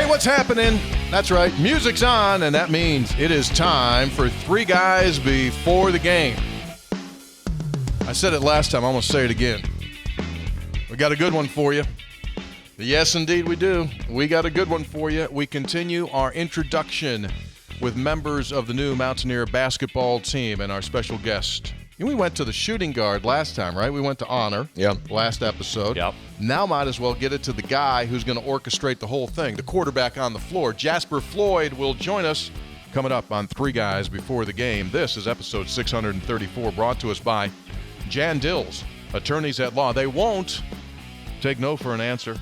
what's happening? That's right, music's on, and that means it is time for Three Guys Before the Game. I said it last time, I'm going to say it again. We got a good one for you. Yes, indeed we do. We got a good one for you. We continue our introduction with members of the new Mountaineer basketball team and our special guest. We went to the shooting guard last time, right? We went to honor last episode. Yep. Now might as well get it to the guy who's going to orchestrate the whole thing, the quarterback on the floor. Jasper Floyd will join us coming up on Three Guys Before the Game. This is episode 634, brought to us by Jan Dills, attorneys at law. They won't take no for an answer.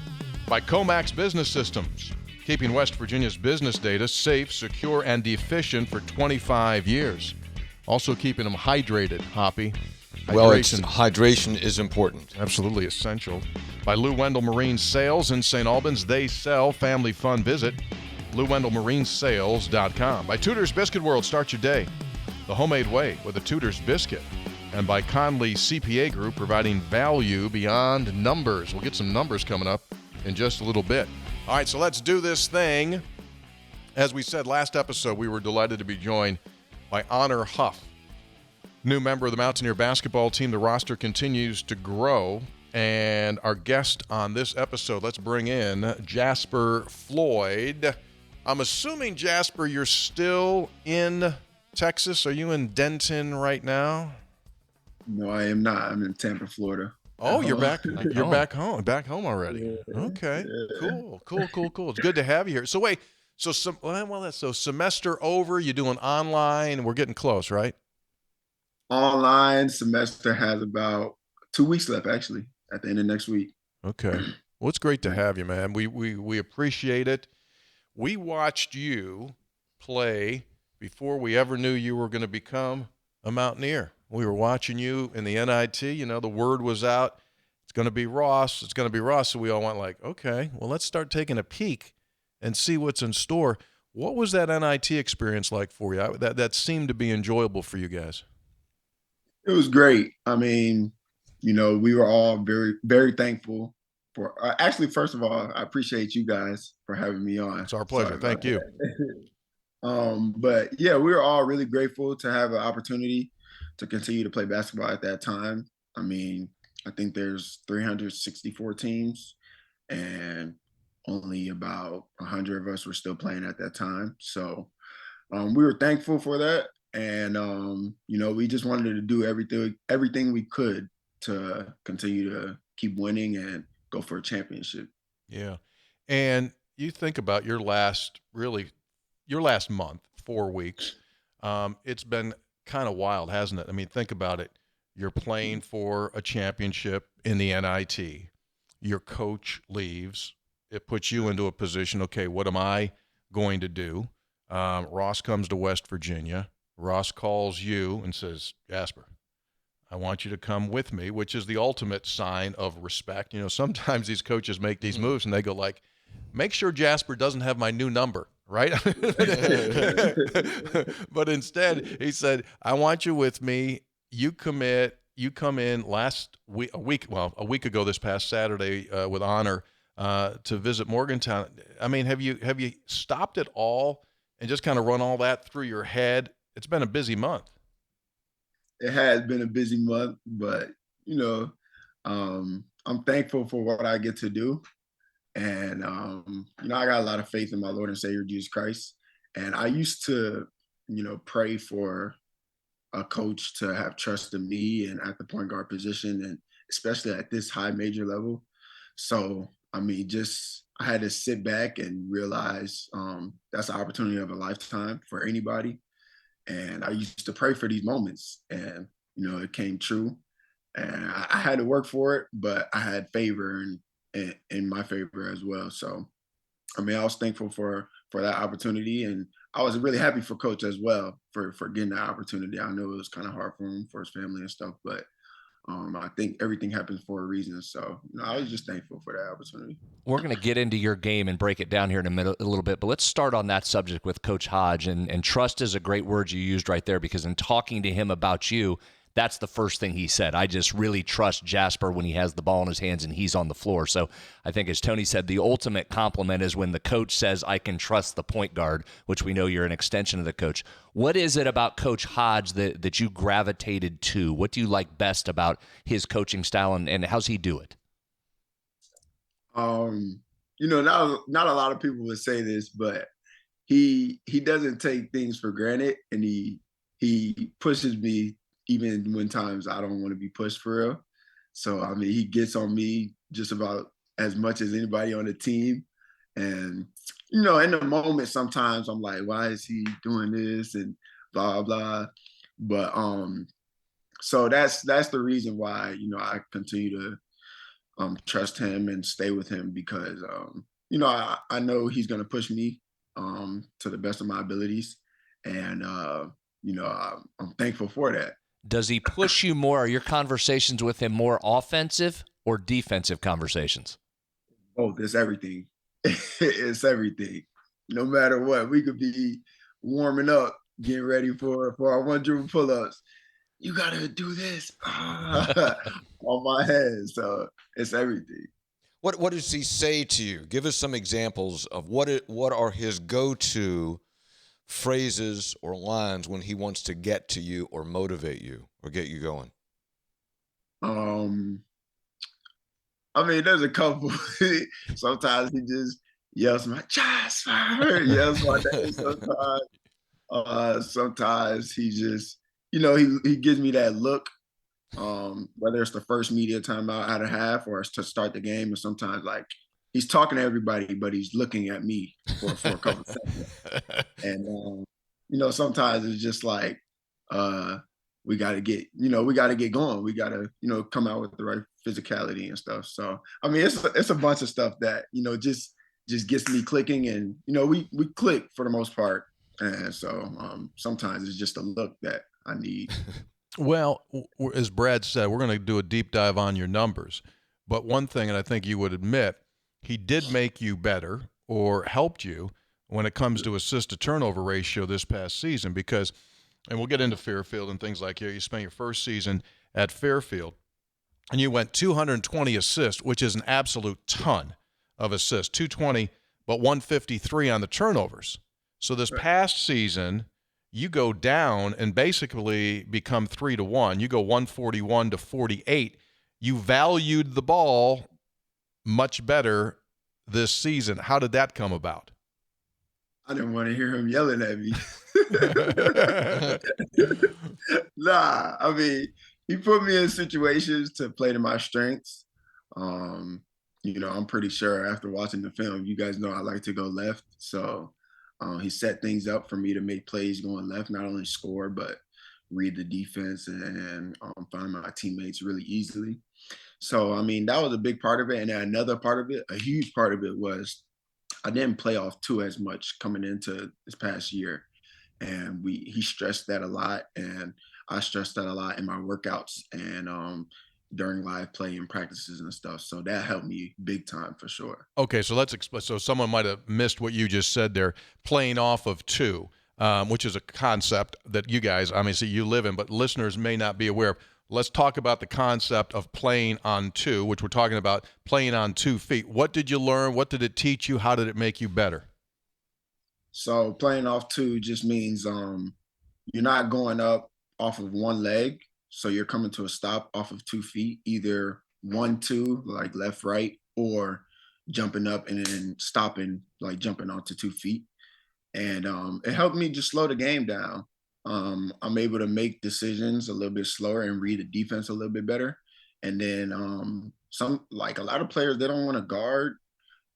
By Comax Business Systems, keeping West Virginia's business data safe, secure, and efficient for 25 years. Also keeping them hydrated, Hoppy. Well, hydration is important. Absolutely essential. By Lou Wendell Marine Sales in St. Albans. They sell. Family fun. Visit LouWendellMarineSales.com. By Tudor's Biscuit World. Start your day the homemade way with a Tudor's Biscuit. And by Conley CPA Group, providing value beyond numbers. We'll get some numbers coming up in just a little bit. All right, so let's do this thing. As we said last episode, we were delighted to be joined by Honor Huff, new member of the Mountaineer basketball team. The roster continues to grow. And our guest on this episode, let's bring in Jasper Floyd. I'm assuming, Jasper, you're still in Texas. Are you in Denton right now? No, I am not. I'm in Tampa, Florida. Oh, you're back. You're back home already. Okay, cool. It's good to have you here. So wait. So semester over, you're doing online, we're getting close, right? Online semester has about 2 weeks left, actually, at the end of next week. Okay. Well, it's great to have you, man. We appreciate it. We watched you play before we ever knew you were going to become a Mountaineer. We were watching you in the NIT. You know, the word was out. It's going to be Ross. So we all went like, okay, well, let's start taking a peek and see what's in store. What was that NIT experience like for you? That seemed to be enjoyable for you guys. It was great. I mean, you know, we were all very, very thankful for actually, first of all, I appreciate you guys for having me on. It's our pleasure. Thank you. But yeah, we were all really grateful to have an opportunity to continue to play basketball at that time. I mean, I think there's 364 teams and only about 100 of us were still playing at that time. So we were thankful for that. And, you know, we just wanted to do everything we could to continue to keep winning and go for a championship. Yeah. And you think about your last month, 4 weeks. It's been kind of wild, hasn't it? I mean, think about it. You're playing for a championship in the NIT. Your coach leaves. It puts you into a position, okay, what am I going to do? Ross comes to West Virginia. Ross calls you and says, Jasper, I want you to come with me, which is the ultimate sign of respect. You know, sometimes these coaches make these moves and they go like, make sure Jasper doesn't have my new number, right? But instead, he said, I want you with me. You commit. You come in a week ago this past Saturday with honor to visit Morgantown. I mean, have you stopped at all and just kind of run all that through your head? It's been a busy month. It has been a busy month, but, you know, I'm thankful for what I get to do. And, you know, I got a lot of faith in my Lord and Savior, Jesus Christ. And I used to, you know, pray for a coach to have trust in me and at the point guard position, and especially at this high major level. So, I mean, I had to sit back and realize that's the opportunity of a lifetime for anybody. And I used to pray for these moments, and, you know, it came true. And I had to work for it, but I had favor in my favor as well. So, I mean, I was thankful for that opportunity, and I was really happy for Coach as well for getting that opportunity. I know it was kind of hard for him, for his family and stuff, but I think everything happens for a reason. So, you know, I was just thankful for that opportunity. We're going to get into your game and break it down here in a little bit, but let's start on that subject with Coach Hodge. And trust is a great word you used right there, because in talking to him about you, That's the first thing he said. I just really trust Jasper when he has the ball in his hands and he's on the floor. So I think, as Tony said, the ultimate compliment is when the coach says, I can trust the point guard, which we know you're an extension of the coach. What is it about Coach Hodge that you gravitated to? What do you like best about his coaching style, and how's he do it? Not a lot of people would say this, but he doesn't take things for granted, and he pushes me even when times I don't want to be pushed for real. So I mean, he gets on me just about as much as anybody on the team. And in the moment, sometimes I'm like, why is he doing this and blah blah. But so that's the reason why I continue to trust him and stay with him, because I know he's going to push me to the best of my abilities, and I'm thankful for that. Does he push you more? Are your conversations with him more offensive or defensive conversations? Oh, it's everything. It's everything. No matter what, we could be warming up, getting ready for our 1 dribble pull-ups. You gotta do this on my head. So it's everything. What does he say to you? Give us some examples of what are his go-to phrases or lines when he wants to get to you or motivate you or get you going. I mean, there's a couple. Sometimes he just yells my Jasper, yells my name sometimes. Sometimes he just, he gives me that look, whether it's the first media timeout out of half or it's to start the game. And sometimes, like, he's talking to everybody, but he's looking at me for a couple of seconds. And, sometimes it's just like, we got to get going. We got to, come out with the right physicality and stuff. So, I mean, it's a bunch of stuff that, just gets me clicking, and, we click for the most part. And so sometimes it's just a look that I need. Well, as Brad said, we're going to do a deep dive on your numbers. But one thing, and I think you would admit, he did make you better or helped you when it comes to assist-to-turnover ratio this past season, because, and we'll get into Fairfield and things like here, you spent your first season at Fairfield, and you went 220 assists, which is an absolute ton of assists, 220, but 153 on the turnovers. So this past season, you go down and basically become 3-1. You go 141 to 48. You valued the ball much better this season. How did that come about? I didn't want to hear him yelling at me. Nah, I mean, he put me in situations to play to my strengths. I'm pretty sure after watching the film, you guys know I like to go left. So he set things up for me to make plays going left, not only score, but read the defense and find my teammates really easily. So, I mean, that was a big part of it. And then another part of it, a huge part of it, was I didn't play off two as much coming into this past year. And he stressed that a lot. And I stressed that a lot in my workouts and during live play and practices and stuff. So that helped me big time for sure. Okay, so let's explain. So someone might have missed what you just said there, playing off of two, which is a concept that you guys, obviously you live in, but listeners may not be aware of. Let's talk about the concept of playing on two, which we're talking about playing on 2 feet. What did you learn? What did it teach you? How did it make you better? So playing off two just means you're not going up off of one leg. So you're coming to a stop off of 2 feet, either 1-2, like left, right, or jumping up and then stopping, like jumping onto 2 feet. And it helped me just slow the game down. I'm able to make decisions a little bit slower and read the defense a little bit better. And then a lot of players, they don't want to guard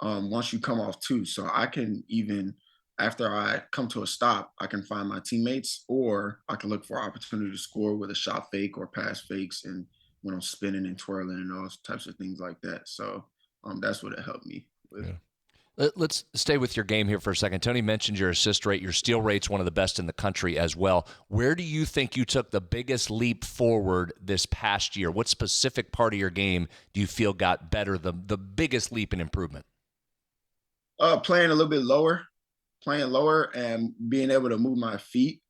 once you come off two. So I can even, after I come to a stop, I can find my teammates, or I can look for opportunity to score with a shot fake or pass fakes, and when I'm spinning and twirling and all types of things like that. So that's what it helped me with. Yeah. Let's stay with your game here for a second. Tony mentioned your assist rate. Your steal rate's one of the best in the country as well. Where do you think you took the biggest leap forward this past year? What specific part of your game do you feel got better, the biggest leap in improvement? Playing a little bit lower, and being able to move my feet.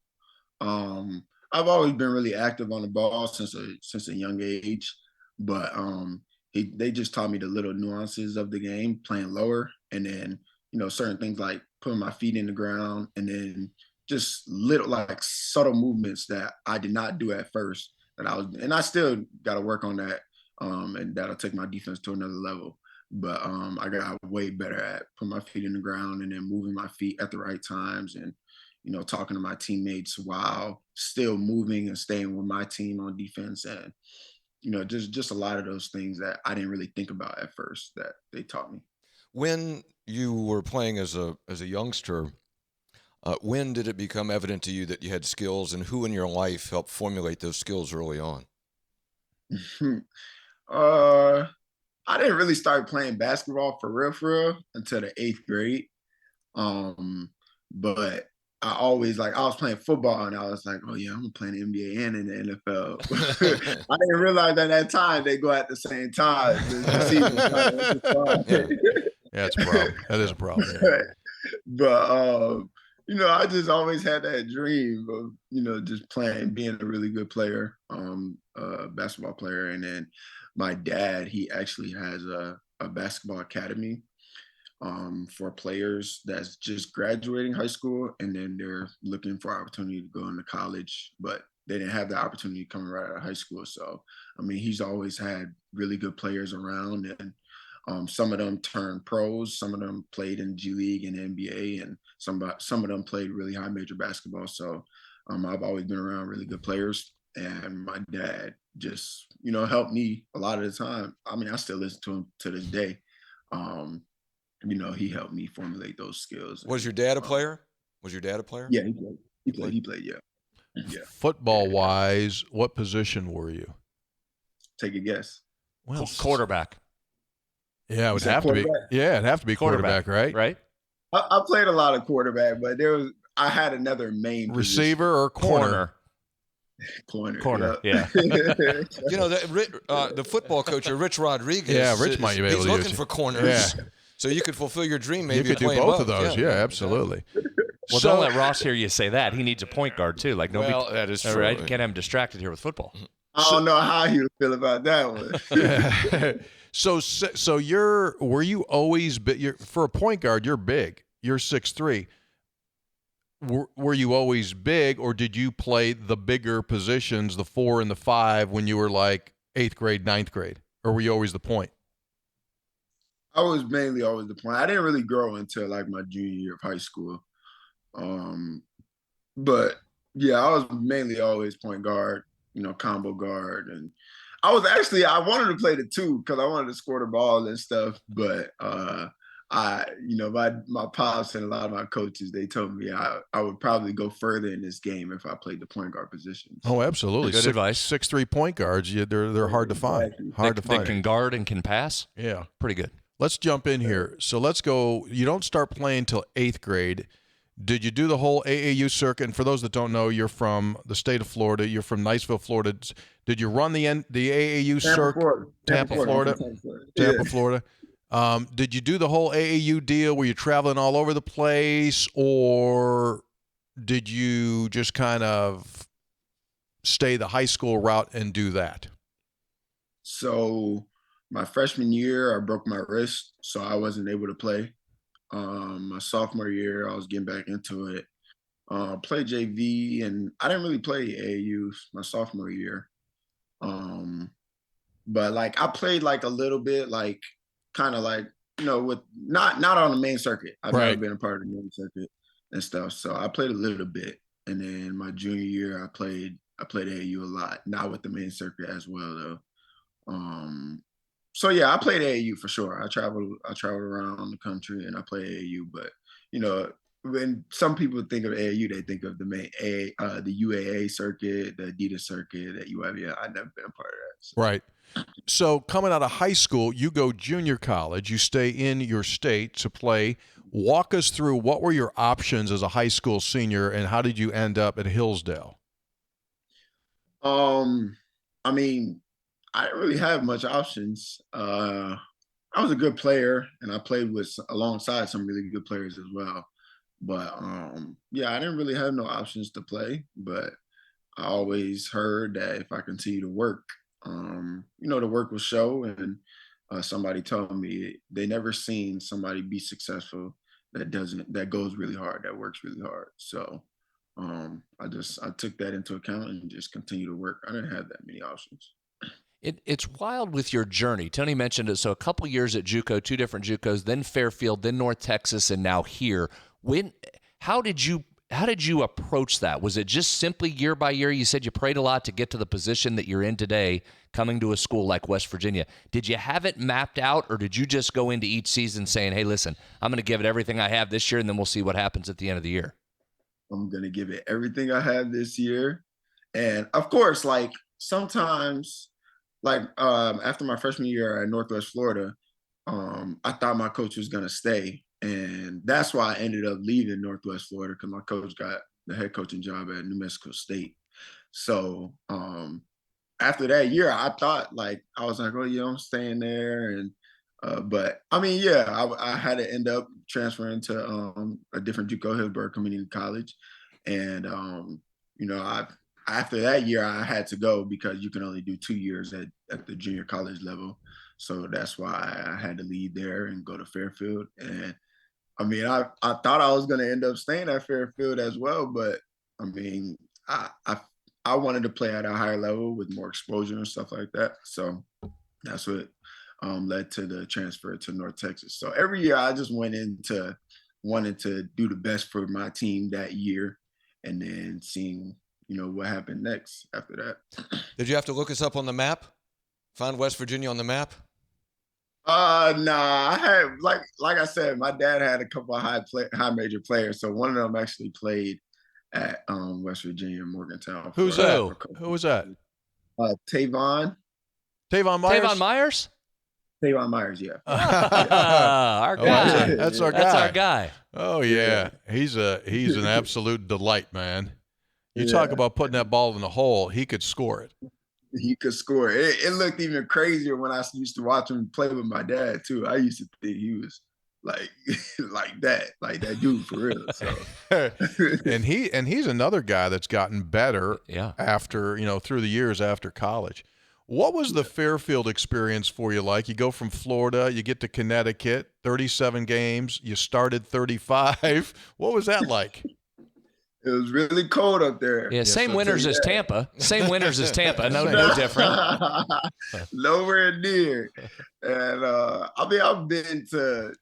I've always been really active on the ball since a young age, but they just taught me the little nuances of the game, playing lower, and then certain things like putting my feet in the ground, and then just little like subtle movements that I did not do at first. And I still got to work on that, and that'll take my defense to another level. But I got way better at putting my feet in the ground and then moving my feet at the right times, and talking to my teammates while still moving and staying with my team on defense, and just a lot of those things that I didn't really think about at first that they taught me. When you were playing as a youngster, when did it become evident to you that you had skills, and who in your life helped formulate those skills early on? I didn't really start playing basketball for real until the 8th grade. But I always I was playing football and I was like, oh yeah, I'm gonna play in the NBA and in the NFL. I didn't realize at that time they go at the same time. Yeah, it's a problem. That is a problem. But I just always had that dream of, just playing, being a really good player, basketball player. And then my dad, he actually has a basketball academy for players that's just graduating high school, and then they're looking for opportunity to go into college, but they didn't have the opportunity coming right out of high school. So, I mean, he's always had really good players around, and some of them turned pros, some of them played in G League and NBA, and some of them played really high major basketball. So I've always been around really good players, and my dad just, helped me a lot of the time. I mean, I still listen to him to this day. He helped me formulate those skills. Was your dad a player? Yeah, he played. Yeah. Football-wise, what position were you? Take a guess. Well, quarterback. Yeah, it would have to be. Yeah, it'd have to be quarterback, right? Right. I played a lot of quarterback, but I had another main receiver position. or corner. Corner. Yeah. The football coach, Rich Rodriguez. Yeah, Rich might be able to use it. He's looking for corners. Yeah. So you could fulfill your dream. Maybe you could do both of those. Yeah, absolutely. Well, don't let Ross hear you say that. He needs a point guard too. That is true. Right? Can't have him distracted here with football. I don't know how he would feel about that one. So were you always for a point guard? You're big. You're 6'3". Were you always big, or did you play the bigger positions, the 4 and the 5, when you were like 8th grade, 9th grade, or were you always the point? I was mainly always the point. I didn't really grow until my junior year of high school. But yeah, I was mainly always point guard, combo guard. And I wanted to play the 2 because I wanted to score the ball and stuff. But my pops and a lot of my coaches, they told me I would probably go further in this game if I played the point guard position. Oh, absolutely. Good advice. 6'3" point guards, they're hard to find. They can guard and can pass. Yeah. Pretty good. Let's jump in here. So let's go. You don't start playing till 8th grade. Did you do the whole AAU circuit? And for those that don't know, you're from the state of Florida. You're from Niceville, Florida. Did you run the AAU circuit? Tampa, Florida. Tampa, Florida. Did you do the whole AAU deal? Were you traveling all over the place, or did you just kind of stay the high school route and do that? So my freshman year, I broke my wrist, so I wasn't able to play. My sophomore year, I was getting back into it. Played JV, and I didn't really play AAU my sophomore year. But I played a little bit, kind of with not on the main circuit. I've never been a part of the main circuit and stuff. So I played a little bit, and then my junior year, I played AAU a lot, not with the main circuit as well though. So yeah, I played AAU for sure. I traveled around the country and I played AAU. But when some people think of AAU, they think of the main the UAA circuit, the Adidas circuit at UAB. I've never been a part of that. So. Right. So coming out of high school, you go junior college. You stay in your state to play. Walk us through what were your options as a high school senior, and how did you end up at Hillsdale? I mean, I didn't really have much options. I was a good player, and I played alongside some really good players as well. But yeah, I didn't really have no options to play. But I always heard that if I continue to work, the work will show. And somebody told me they never seen somebody be successful that goes really hard, that works really hard. So I took that into account and just continue to work. I didn't have that many options. It's wild with your journey. Tony mentioned it. So a couple years at JUCO, 2 different JUCOs, then Fairfield, then North Texas, and now here. How did you approach that? Was it just simply year by year? You said you prayed a lot to get to the position that you're in today, coming to a school like West Virginia. Did you have it mapped out, or did you just go into each season saying, hey, listen, I'm going to give it everything I have this year, and then we'll see what happens at the end of the year? I'm going to give it everything I have this year. And of course, like sometimes, like after my freshman year at Northwest Florida, I thought my coach was going to stay. And that's why I ended up leaving Northwest Florida, because my coach got the head coaching job at New Mexico State. So after that year, I thought, like, I was like, oh, yeah, I'm staying there. And but I mean, yeah, I had to end up transferring to a different JUCO, Hillsborough Community College. And after that year, I had to go because you can only do 2 years at the junior college level. So that's why I had to leave there and go to Fairfield. And I mean, I thought I was going to end up staying at Fairfield as well, but I mean, I wanted to play at a higher level with more exposure and stuff like that. So that's what led to the transfer to North Texas. So every year I just went into wanting to do the best for my team that year, and then seeing what happened next after that. Did you have to look us up on the map? Find West Virginia on the map? Nah, I had like I said, my dad had a couple of high major players. So one of them actually played at West Virginia, Morgantown. Who's that? Who was that? Tavon. Tavon Myers? Tavon Myers? Tavon Myers, yeah. Our guy. That's our guy. That's our guy. Oh yeah. He's an absolute delight, man. You talk about putting that ball in the hole, he could score it. He could score. It looked even crazier when I used to watch him play with my dad too. I used to think he was like that dude for real. So and he's another guy that's gotten better after, through the years after college. What was the Fairfield experience for you like? You go from Florida, you get to Connecticut, 37 games, you started 35. What was that like? It was really cold up there. Yeah, same winters as Tampa. Same winters as Tampa. No different. Nowhere near. And I've been to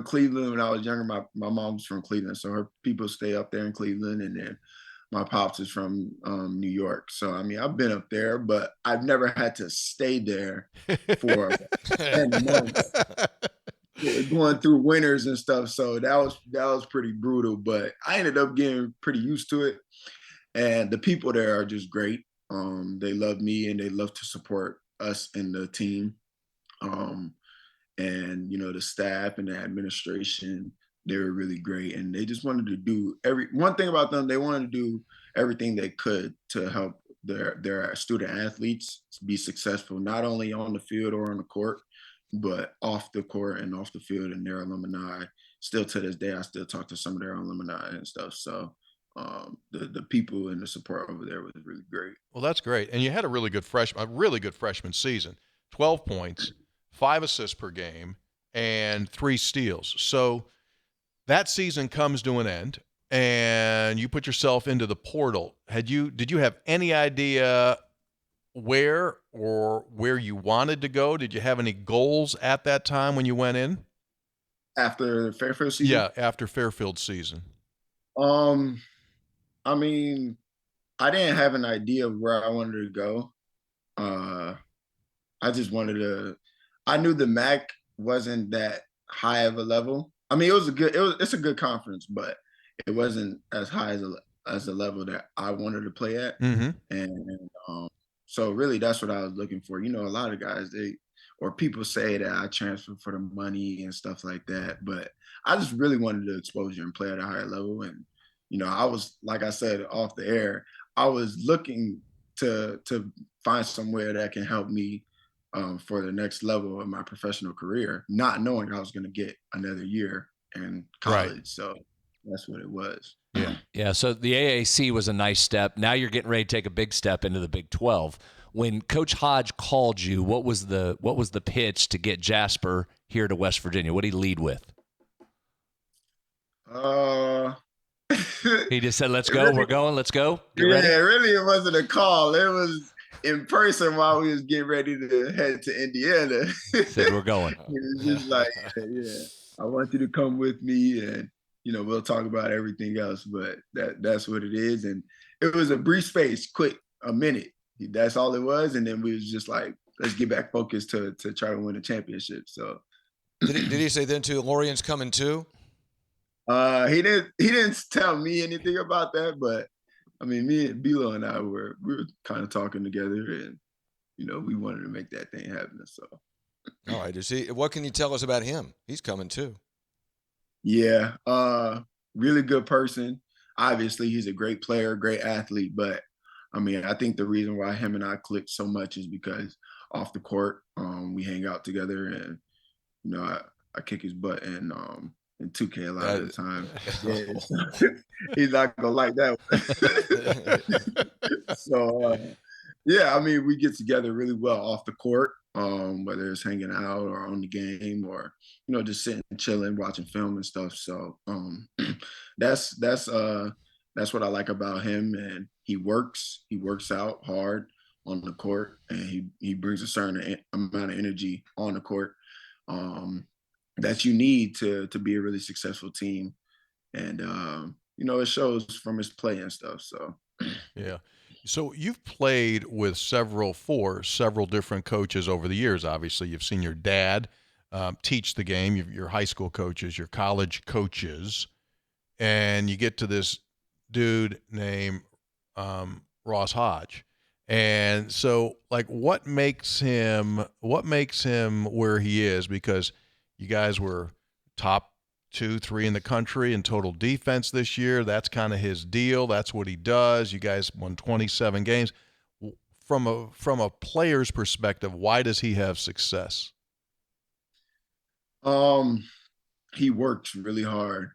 Cleveland when I was younger. My mom's from Cleveland, so her people stay up there in Cleveland, and then my pops is from New York. So I mean, I've been up there, but I've never had to stay there for 10 months. Going through winters and stuff, so that was pretty brutal, but I ended up getting pretty used to it. And the people there are just great. They love me and they love to support us in the team. And the staff and the administration, they were really great, and they just wanted to do one thing about them. They wanted to do everything they could to help their student athletes be successful, not only on the field or on the court, but off the court and off the field, and their alumni. Still to this day, I still talk to some of their alumni and stuff. So the people and the support over there was really great. Well, that's great. And you had a really good freshman season. 12 points, 5 assists per game, and 3 steals. So that season comes to an end, and you put yourself into the portal. Did you have any idea where you wanted to go? Did you have any goals at that time when you went in? After Fairfield season? Yeah, after Fairfield season. I mean, I didn't have an idea of where I wanted to go. I just I knew the MAC wasn't that high of a level. I mean, it's a good conference, but it wasn't as high as a level that I wanted to play at. Mm-hmm. And so really, that's what I was looking for. A lot of guys, people say that I transferred for the money and stuff like that, but I just really wanted the exposure and play at a higher level. And, I was, like I said, off the air, I was looking to find somewhere that can help me for the next level of my professional career, not knowing I was going to get another year in college. Right. So that's what it was. Yeah, so the AAC was a nice step. Now you're getting ready to take a big step into the Big 12. When Coach Hodge called you, what was the pitch to get Jasper here to West Virginia? What did he lead with? Uh, He just said, "Let's go. We're going. Let's go. Get ready." Yeah, really, it wasn't a call. It was in person while we was getting ready to head to Indiana. Said, "We're going." It was just like, yeah, I want you to come with me, and we'll talk about everything else. But that's what it is, and it was a brief space, quick, a minute. That's all it was, and then we was just like, let's get back focused to try to win a championship. So, Did he say then too? Lorian's coming too. he didn't tell me anything about that, but I mean, me and Bilo and I we were kind of talking together, and we wanted to make that thing happen. So, all right. What can you tell us about him? He's coming too. Yeah, really good person. Obviously, he's a great player, great athlete. But I mean, I think the reason why him and I clicked so much is because off the court, we hang out together, and I kick his butt in 2K a lot of the time. Yeah, so he's not gonna like that one. So yeah, I mean, we get together really well off the court, whether it's hanging out or on the game or just sitting chilling, watching film and stuff. So that's what I like about him, and he works out hard on the court, and he brings a certain amount of energy on the court that you need to be a really successful team. And it shows from his play and stuff. So Yeah. So you've played with several different coaches over the years. Obviously, you've seen your dad teach the game, your high school coaches, your college coaches, and you get to this dude named Ross Hodge. And so, like, what makes him where he is? Because you guys were top 2, 3 in the country in total defense this year. That's kind of his deal. That's what he does. You guys won 27 games. From a player's perspective, why does he have success? He works really hard,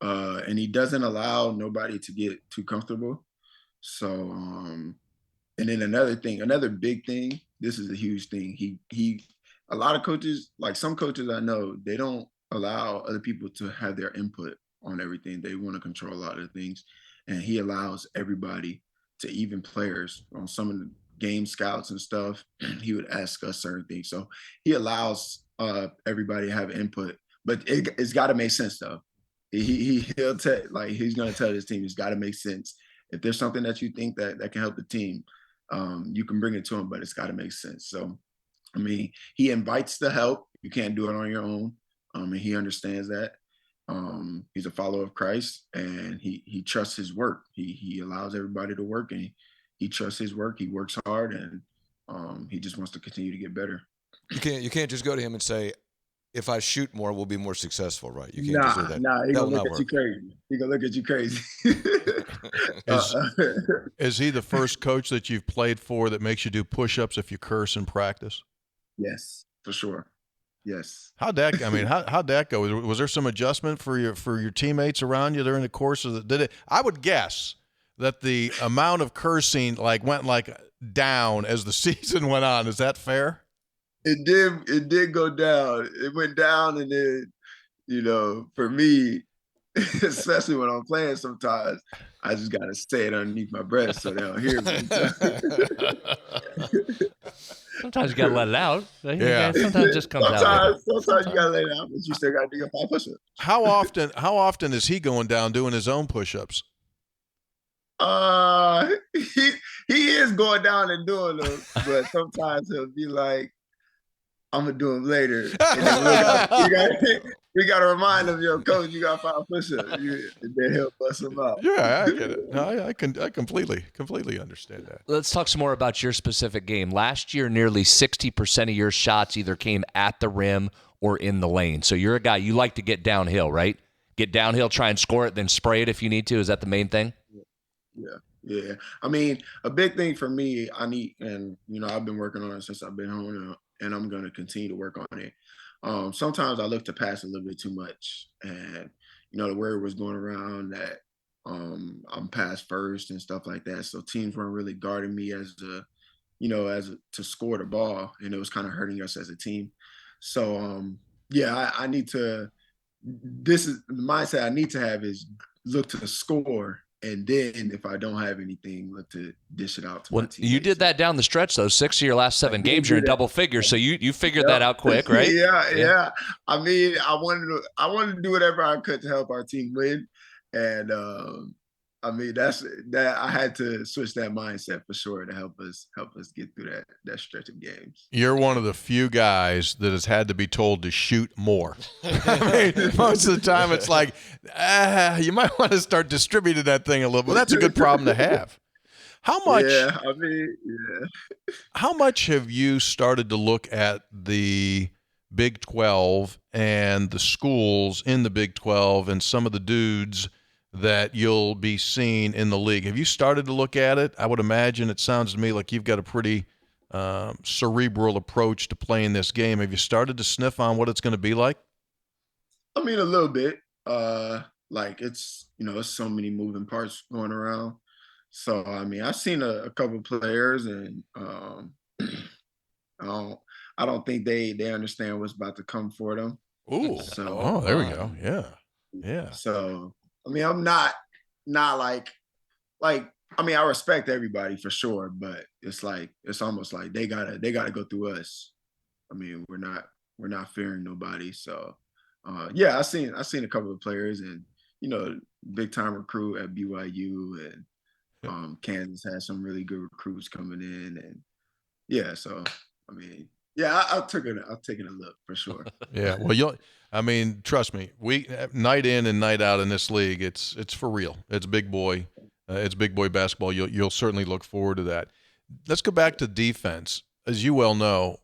and he doesn't allow nobody to get too comfortable. So, and then another big thing. This is a huge thing. A lot of coaches, like some coaches I know, they don't allow other people to have their input on everything. They want to control a lot of things, and he allows everybody, to even players on some of the game scouts and stuff. He would ask us certain things, so he allows everybody to have input, but it's got to make sense though. He'll tell, like, he's gonna tell his team it's got to make sense. If there's something that you think that can help the team, you can bring it to him, but it's got to make sense. So, I mean, he invites the help. You can't do it on your own. And he understands that. He's a follower of Christ, and he trusts his work. He allows everybody to work, and he trusts his work. He works hard, and he just wants to continue to get better. You can't just go to him and say, if I shoot more, we'll be more successful, right? You can't just do that. Nah, he gonna look at you crazy. He gonna look at you crazy. Is he the first coach that you've played for that makes you do push-ups if you curse in practice? Yes, for sure. Yes. How'd that go? Was there some adjustment for your teammates around you during the course of the? Did it? I would guess that the amount of cursing went down as the season went on. Is that fair? It did go down. It went down, and then for me, especially when I'm playing, sometimes I just gotta say it underneath my breath so they don't hear me. Sometimes you gotta let it out. Yeah. Sometimes it just comes out. Sometimes you gotta let it out, but you still gotta do your 5 push-ups. How often is he going down doing his own push-ups? He is going down and doing them, but sometimes he'll be like, I'm gonna do them later. And then we gotta remind him, yo, coach, you got 5 push-ups. And then he'll bust them out. Yeah, I get it. No, I completely understand that. Let's talk some more about your specific game. Last year, nearly 60% of your shots either came at the rim or in the lane. So you're a guy, you like to get downhill, right? Get downhill, try and score it, then spray it if you need to. Is that the main thing? Yeah. I mean, a big thing for me, I've been working on it since I've been home, and I'm going to continue to work on it. Sometimes I look to pass a little bit too much, and the word was going around that I'm pass first and stuff like that. So teams weren't really guarding me to score the ball, and it was kind of hurting us as a team. So I need to. This is the mindset I need to have is look to score, and then if I don't have anything, look to dish it out to my Well, teammates. you did that down the stretch, though. 6 of your last 7 games, you're in double figures, so you figured Yeah. that out quick, right? Yeah. I mean, I wanted to do whatever I could to help our team win, and I mean that I had to switch that mindset for sure to help us get through that stretch of games. You're one of the few guys that has had to be told to shoot more. I mean, most of the time it's like, you might want to start distributing that thing a little bit. That's a good problem to have. How much? Yeah, I mean, yeah. How much have you started to look at the Big 12 and the schools in the Big 12 and some of the dudes that you'll be seeing in the league? Have you started to look at it? I would imagine it sounds to me like you've got a pretty cerebral approach to playing this game. Have you started to sniff on what it's going to be like? I mean, a little bit. Like it's so many moving parts going around. So I mean, I've seen a couple players, and I don't think they understand what's about to come for them. Ooh. So there we go. Yeah. So I mean, I'm not like I mean, I respect everybody for sure, but it's almost like they gotta go through us. I mean, we're not fearing nobody. So I've seen a couple of players, and big time recruit at BYU, and Kansas has some really good recruits coming in, and so I mean, I'll take a look for sure. Yeah, well, trust me, we night in and night out in this league, it's for real. It's big boy basketball. You'll certainly look forward to that. Let's go back to defense. As you well know,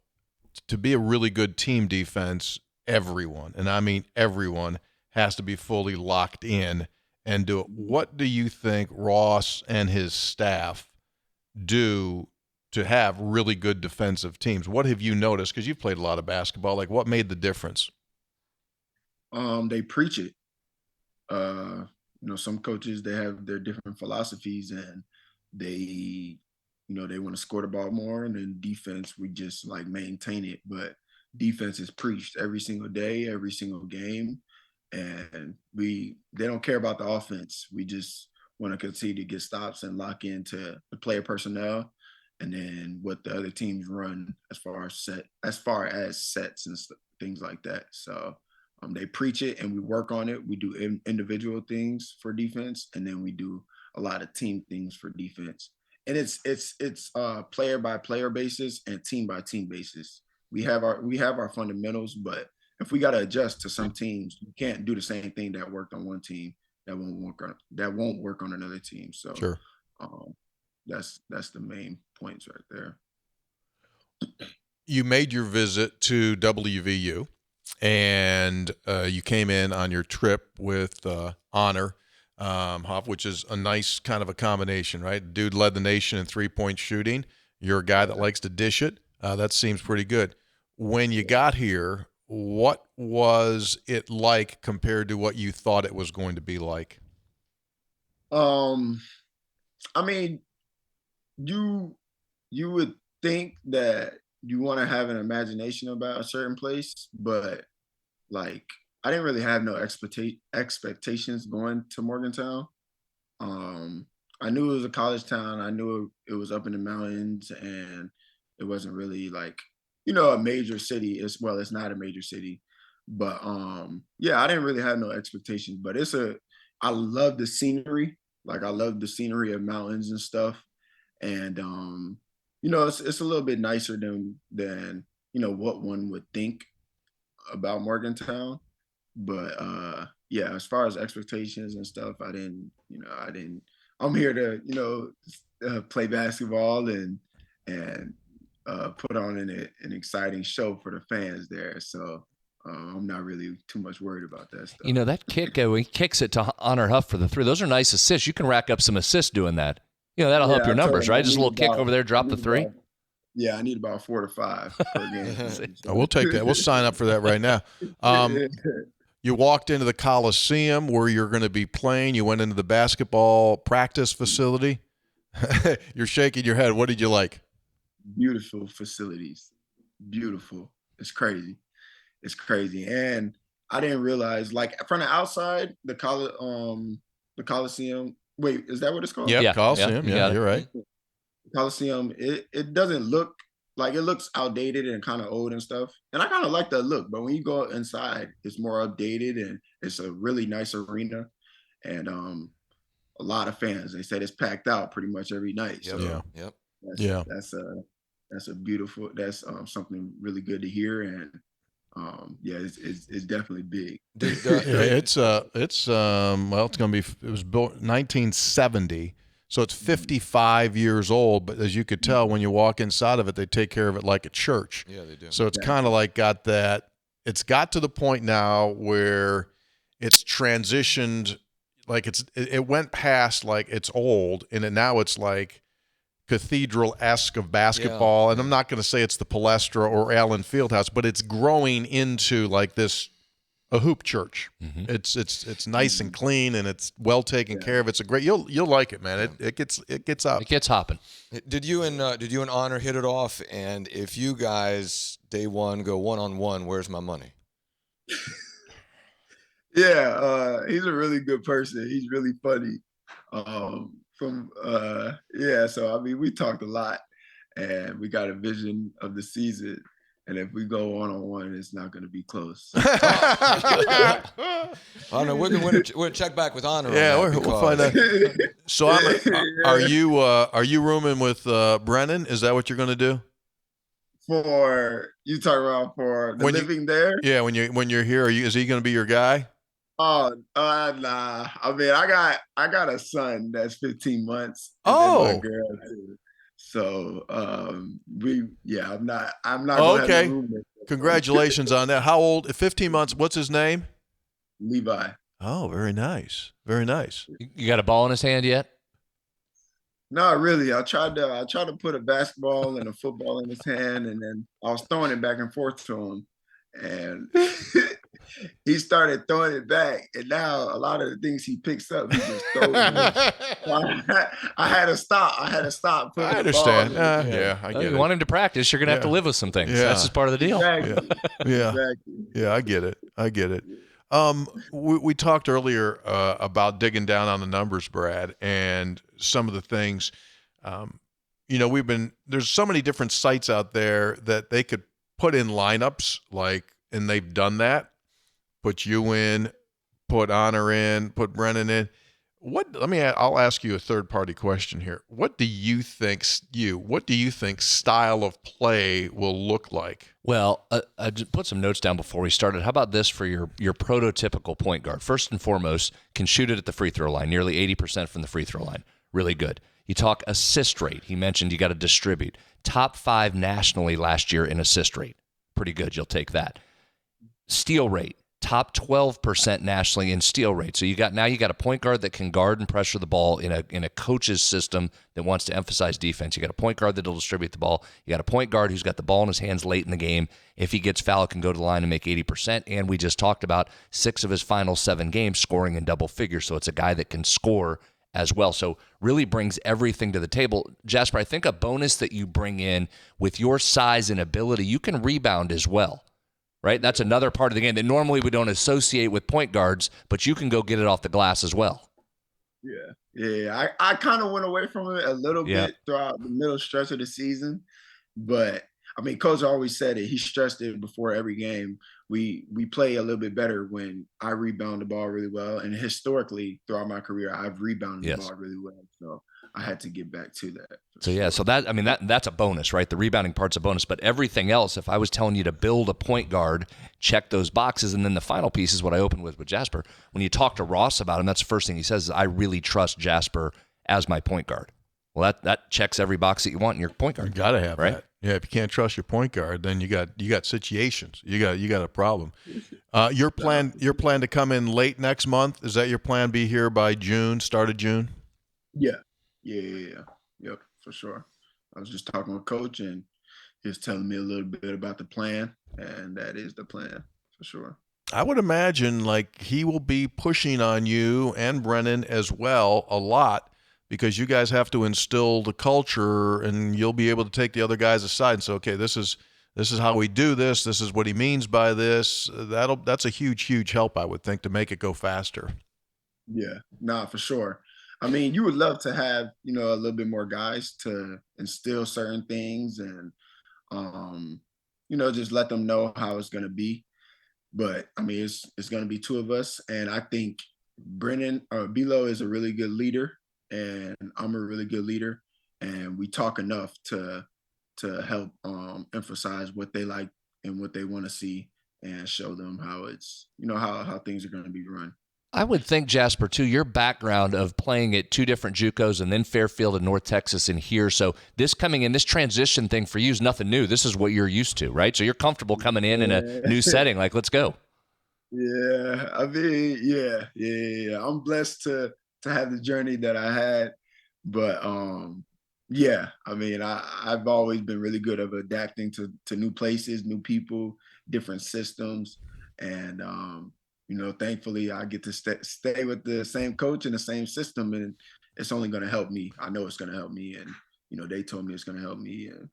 to be a really good team defense, everyone, and I mean everyone, has to be fully locked in and do it. What do you think Ross and his staff do to have really good defensive teams? What have you noticed? Because you've played a lot of basketball. Like, what made the difference? They preach it. Some coaches, they have their different philosophies, and they want to score the ball more, and then defense, we just like maintain it. But defense is preached every single day, every single game. And they don't care about the offense. We just want to continue to get stops and lock into the player personnel, and then what the other teams run as far as sets and things like that. So they preach it, and we work on it. We do individual things for defense, and then we do a lot of team things for defense. And it's player by player basis and team by team basis. We have our fundamentals, but if we got to adjust to some teams, you can't do the same thing that worked on one team that won't work on another team. So sure. That's the main points right there. You made your visit to WVU, and you came in on your trip with Honor, which is a nice kind of a combination, right? Dude led the nation in three-point shooting. You're a guy that likes to dish it. That seems pretty good. When you got here, what was it like compared to what you thought it was going to be like? I mean, you would think that you want to have an imagination about a certain place, but like I didn't really have no expectations going to Morgantown. I knew it was a college town. I knew it was up in the mountains, and it wasn't really like a major city. It's not a major city, but I didn't really have no expectations. But I love the scenery. Like I love the scenery of mountains and stuff, and it's a little bit nicer than what one would think about Morgantown. But as far as expectations and stuff, I didn't. I'm here to play basketball and put on an exciting show for the fans there. So I'm not really too much worried about that stuff. That kick, when he kicks it to Honor Huff for the three, those are nice assists. You can rack up some assists doing that. That'll help your numbers, right? Just a little kick over there, drop the three. I need about 4 to 5 per game. We'll take that. We'll sign up for that right now. You walked into the Coliseum where you're going to be playing. You went into the basketball practice facility. You're shaking your head. What did you like? Beautiful facilities. Beautiful. It's crazy. It's crazy. And I didn't realize, like, from the outside, the Coliseum. Wait, is that what it's called? Yep, Yeah, Coliseum. you Yeah, got it. you're right. Coliseum. It doesn't look like, it looks outdated and kind of old and stuff. And I kind of like that look, but when you go inside, it's more updated and it's a really nice arena. And a lot of fans. They said it's packed out pretty much every night. Yep. So Yep. that's a beautiful. That's something really good to hear. And yeah, it's definitely big. It's well, it's going to be. It was built 1970, so it's 55 years old. But as you could tell, when you walk inside of it, they take care of it like a church. Yeah, they do. So it's kind of like got that. It's got to the point now where it's transitioned. Like it went past like it's old, and now it's like cathedral-esque of basketball. And I'm not going to say it's the Palestra or Allen Fieldhouse, but it's growing into like a hoop church. Mm-hmm. It's nice and clean, and it's well taken care of. It's a great. You'll like it, man. It gets up. It gets hopping. Did you and Honor hit it off? And if you guys day one go one-on-one, where's my money? Yeah, he's a really good person. He's really funny. So I mean, we talked a lot, and we got a vision of the season. And if we go one-on-one, it's not going to be close. Honor, we'll check back with Honor. Yeah, on that we'll find out. So are you rooming with Brennan? Is that what you're going to do? For you talking about for the living there? Yeah, when you're here, is he going to be your guy? Oh, nah. I mean, I got a son that's 15 months. Oh, my girl too. So I'm not. Oh, okay. Congratulations on that. How old? 15 months. What's his name? Levi. Oh, very nice. Very nice. You got a ball in his hand yet? Not really. I tried to put a basketball and a football in his hand, and then I was throwing it back and forth to him, and he started throwing it back. And now a lot of the things he picks up, he just throws. I had to stop. I understand. I get it. You want him to practice, you're going to have to live with some things. Yeah. That's just part of the deal. Exactly. Yeah. Exactly. Yeah, I get it. We talked earlier about digging down on the numbers, Brad, and some of the things. There's so many different sites out there that they could put in lineups, and they've done that. Put you in, put Honor in, put Brennan in. I'll ask you a third-party question here. What do you think style of play will look like? Well, I just put some notes down before we started. How about this for your prototypical point guard? First and foremost, can shoot it at the free throw line, nearly 80% from the free throw line. Really good. You talk assist rate. He mentioned you got to distribute. Top 5 nationally last year in assist rate. Pretty good. You'll take that. Steal rate. Top 12% nationally in steal rate. So you got a point guard that can guard and pressure the ball in a coach's system that wants to emphasize defense. You got a point guard that'll distribute the ball. You got a point guard who's got the ball in his hands late in the game. If he gets fouled, can go to the line and make 80%. And we just talked about 6 of his final 7 games scoring in double figures. So it's a guy that can score as well. So really brings everything to the table. Jasper, I think a bonus that you bring in with your size and ability, you can rebound as well. Right? That's another part of the game that normally we don't associate with point guards, but you can go get it off the glass as well. Yeah. I kind of went away from it a little bit throughout the middle stretch of the season, but I mean, Coach always said it. He stressed it before every game. We play a little bit better when I rebound the ball really well, and historically throughout my career, I've rebounded the ball really well. So I had to get back to that. So that's a bonus, right? The rebounding part's a bonus, but everything else, if I was telling you to build a point guard, check those boxes, and then the final piece is what I opened with Jasper. When you talk to Ross about him, that's the first thing he says is, I really trust Jasper as my point guard. Well, that checks every box that you want in your point guard. You got to have right? that. Yeah, if you can't trust your point guard, then you got situations. You got a problem. Your plan to come in late next month, is that your plan? Be here by June, start of June? Yeah. Yep, for sure. I was just talking with Coach, and he was telling me a little bit about the plan, and that is the plan for sure. I would imagine like he will be pushing on you and Brennan as well a lot because you guys have to instill the culture, and you'll be able to take the other guys aside and say, okay, this is how we do this. This is what he means by this. That's a huge help, I would think, to make it go faster. Yeah, nah, for sure. I mean, you would love to have, a little bit more guys to instill certain things and, just let them know how it's going to be. But I mean, it's going to be two of us. And I think Bilo is a really good leader, and I'm a really good leader. And we talk enough to help emphasize what they like and what they want to see, and show them how it's, how things are going to be run. I would think, Jasper, too, your background of playing at two different JUCOs and then Fairfield and North Texas and here. So this coming in, this transition thing for you is nothing new. This is what you're used to, right? So you're comfortable coming in a new setting. Like, let's go. Yeah, I mean, yeah. I'm blessed to have the journey that I had, but yeah. I mean, I've always been really good at adapting to new places, new people, different systems, and thankfully I get to stay with the same coach and the same system, and it's only going to help me. I know it's going to help me, and they told me it's going to help me, and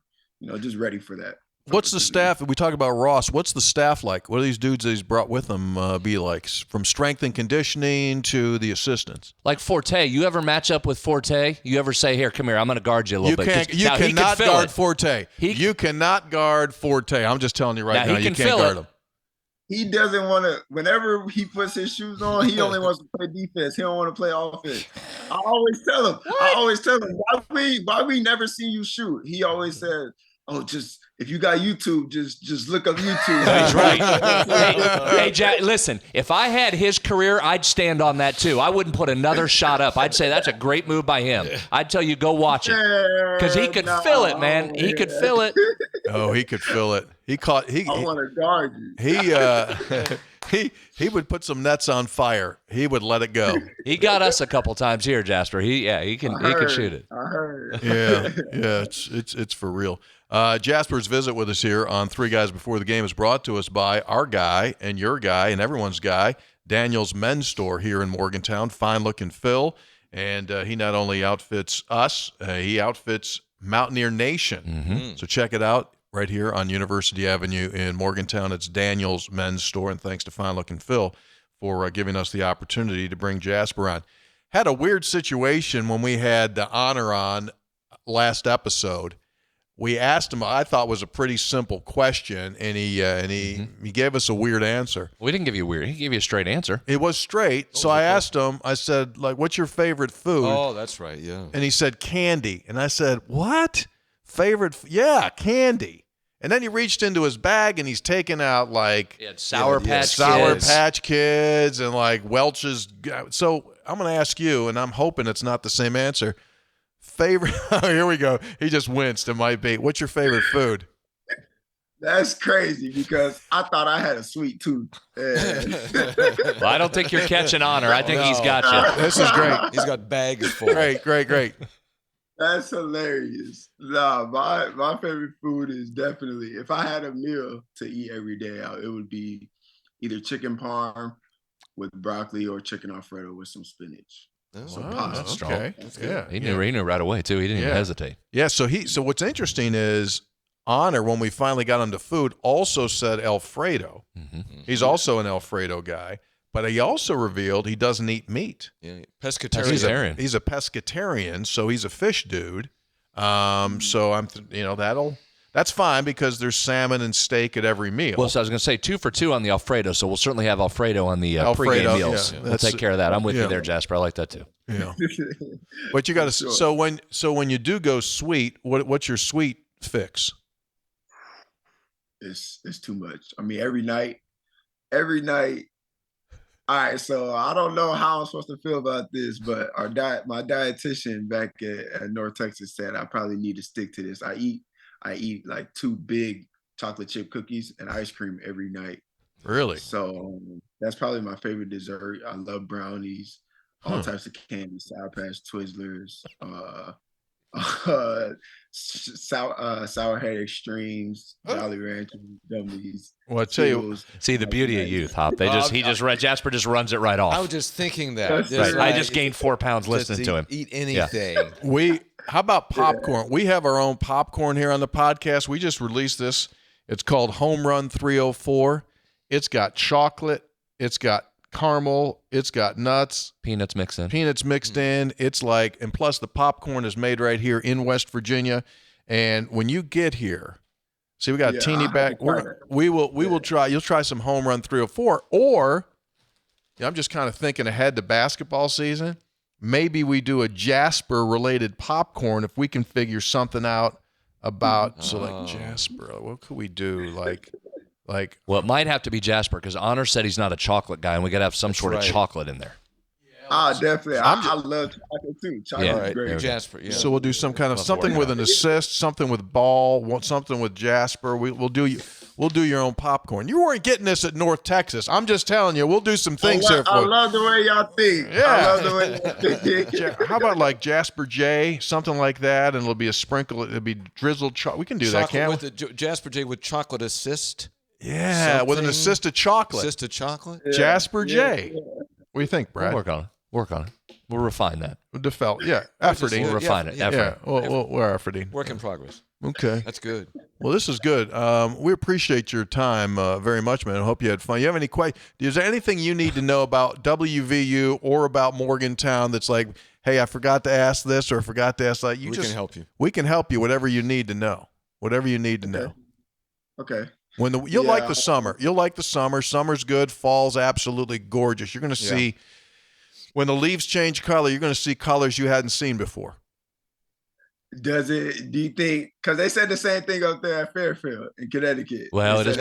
just ready for that. What's the staff? We talk about Ross. What's the staff like? What are these dudes that he's brought with him be like? From strength and conditioning to the assistants. Like Forte, you ever match up with Forte? You ever say, "Here, come here, I'm going to guard you a little bit"? You cannot guard Forte. You cannot guard Forte. I'm just telling you right now, you can't guard him. He doesn't want to. Whenever he puts his shoes on, he only wants to play defense. He don't want to play offense. I always tell him, why we never see you shoot. He always says, "Oh, just if you got YouTube, just look up YouTube." That's right. Hey, Jack, listen, if I had his career, I'd stand on that too. I wouldn't put another shot up. I'd say that's a great move by him. I'd tell you, go watch it. Because he could fill it, man. He could fill it. Oh, he could fill it. I want to guard you. He would put some nets on fire. He would let it go. He got us a couple times here, Jasper. He can shoot it. I heard. Yeah. It's for real. Jasper's visit with us here on Three Guys Before the Game is brought to us by our guy and your guy and everyone's guy, Daniel's Men's Store here in Morgantown. Fine looking Phil, and he not only outfits us, he outfits Mountaineer Nation. Mm-hmm. So check it out. Right here on University Avenue in Morgantown. It's Daniel's Men's Store, and thanks to Fine Looking Phil for giving us the opportunity to bring Jasper on. Had a weird situation when we had the honor on last episode. We asked him, I thought was a pretty simple question, and he gave us a weird answer. We didn't give you weird. He gave you a straight answer. It was straight. So I asked him, I said, like, what's your favorite food? Oh, that's right, yeah. And he said candy. And I said, what? Favorite? Yeah, candy. And then he reached into his bag and he's taking out like Sour Patch Kids and like Welch's. So I'm going to ask you, and I'm hoping it's not the same answer. Favorite? Oh, here we go. He just winced. It might be. What's your favorite food? That's crazy because I thought I had a sweet tooth. Well, I don't think you're catching honor. I think he's got you. This is great. He's got bags full. Great. That's hilarious. Nah, my favorite food is definitely, if I had a meal to eat every day, it would be either chicken parm with broccoli or chicken Alfredo with some spinach. Oh, wow, that's strong. Okay. Yeah. He knew right away too. He didn't even hesitate. Yeah. So what's interesting is Honor, when we finally got him to food, also said Alfredo. Mm-hmm. He's also an Alfredo guy. But he also revealed he doesn't eat meat. Yeah, pescatarian. He's a pescatarian, so he's a fish dude. So that's fine because there's salmon and steak at every meal. Well, so I was going to say 2 for 2 on the Alfredo, so we'll certainly have Alfredo on the pregame meals. Yeah. We'll take care of that. I'm with you there, Jasper. I like that too. Yeah. But you got to. Sure. So when you do go sweet, what's your sweet fix? It's too much. I mean, every night. All right, so I don't know how I'm supposed to feel about this, but my dietitian back at North Texas said I probably need to stick to this. I eat like 2 big chocolate chip cookies and ice cream every night. Really? So that's probably my favorite dessert. I love brownies, all types of candy, Sour Patch, Twizzlers, Sour Head Extremes, Jolly Ranchers, Gummies. Well, I tell you, Skittles. See, the beauty of youth, Hop. Jasper just runs it right off. I was just thinking that. That's Just Right. I just gained 4 pounds listening to him. Eat anything. how about popcorn? We have our own popcorn here on the podcast. We just released this. It's called Home Run 304. It's got chocolate. It's got caramel. It's got nuts. Peanuts mixed in. It's like, and plus the popcorn is made right here in West Virginia. And when you get here, see, we got a teeny bag. We will try. You'll try some Home Run 304, or I'm just kind of thinking ahead to basketball season. Maybe we do a Jasper related popcorn if we can figure something out about. So like Jasper, what could we do? Like. Well, it might have to be Jasper because Honor said he's not a chocolate guy, and we got to have some sort of chocolate in there. Definitely. I love chocolate too. Chocolate is great. Jasper. Yeah. So we'll do some kind of something with an assist, something with ball, something with Jasper. We'll do your own popcorn. You weren't getting this at North Texas. I'm just telling you, we'll do some things here. I love the way y'all think. Yeah. I love the way y'all think. How about like Jasper J, something like that, and it'll be a sprinkle. It'll be drizzled chocolate. We can do that, can't we? Jasper J with chocolate assist. Yeah, with an assist of chocolate. Assist of chocolate. Yeah. Jasper J. What do you think, Brad? We'll work on it. We'll refine that. Efforting. We'll refine it. Yeah, we're efforting. Work in progress. Okay. That's good. Well, this is good. We appreciate your time very much, man. I hope you had fun. You have any questions? Is there anything you need to know about WVU or about Morgantown that's like, hey, I forgot to ask this or I forgot to ask that? We can help you. We can help you, whatever you need to know. Whatever you need to know. Okay. You'll like the summer. You'll like the summer. Summer's good. Fall's absolutely gorgeous. You're going to see, when the leaves change color, you're going to see colors you hadn't seen before. Do you think, because they said the same thing up there at Fairfield in Connecticut. Well, it's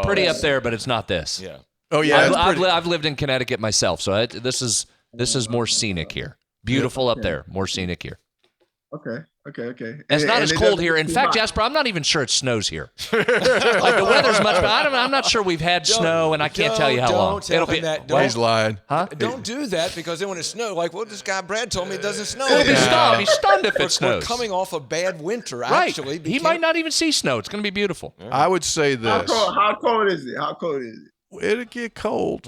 pretty up there, but it's not this. Yeah. Oh, yeah. I've lived in Connecticut myself, so this is more scenic here. Beautiful up there, more scenic here. Okay. It's not as cold here. In fact, Jasper, I'm not even sure it snows here. Like the weather's much better. I'm not sure we've had snow, and I can't tell you how long. He's lying. Huh? Don't do that, because then when it snows, like, well, this guy Brad told me it doesn't snow. He's stunned if it snows. We're coming off a bad winter, right. actually. He might not even see snow. It's going to be beautiful. Yeah. I would say this. How cold is it? It'll get cold.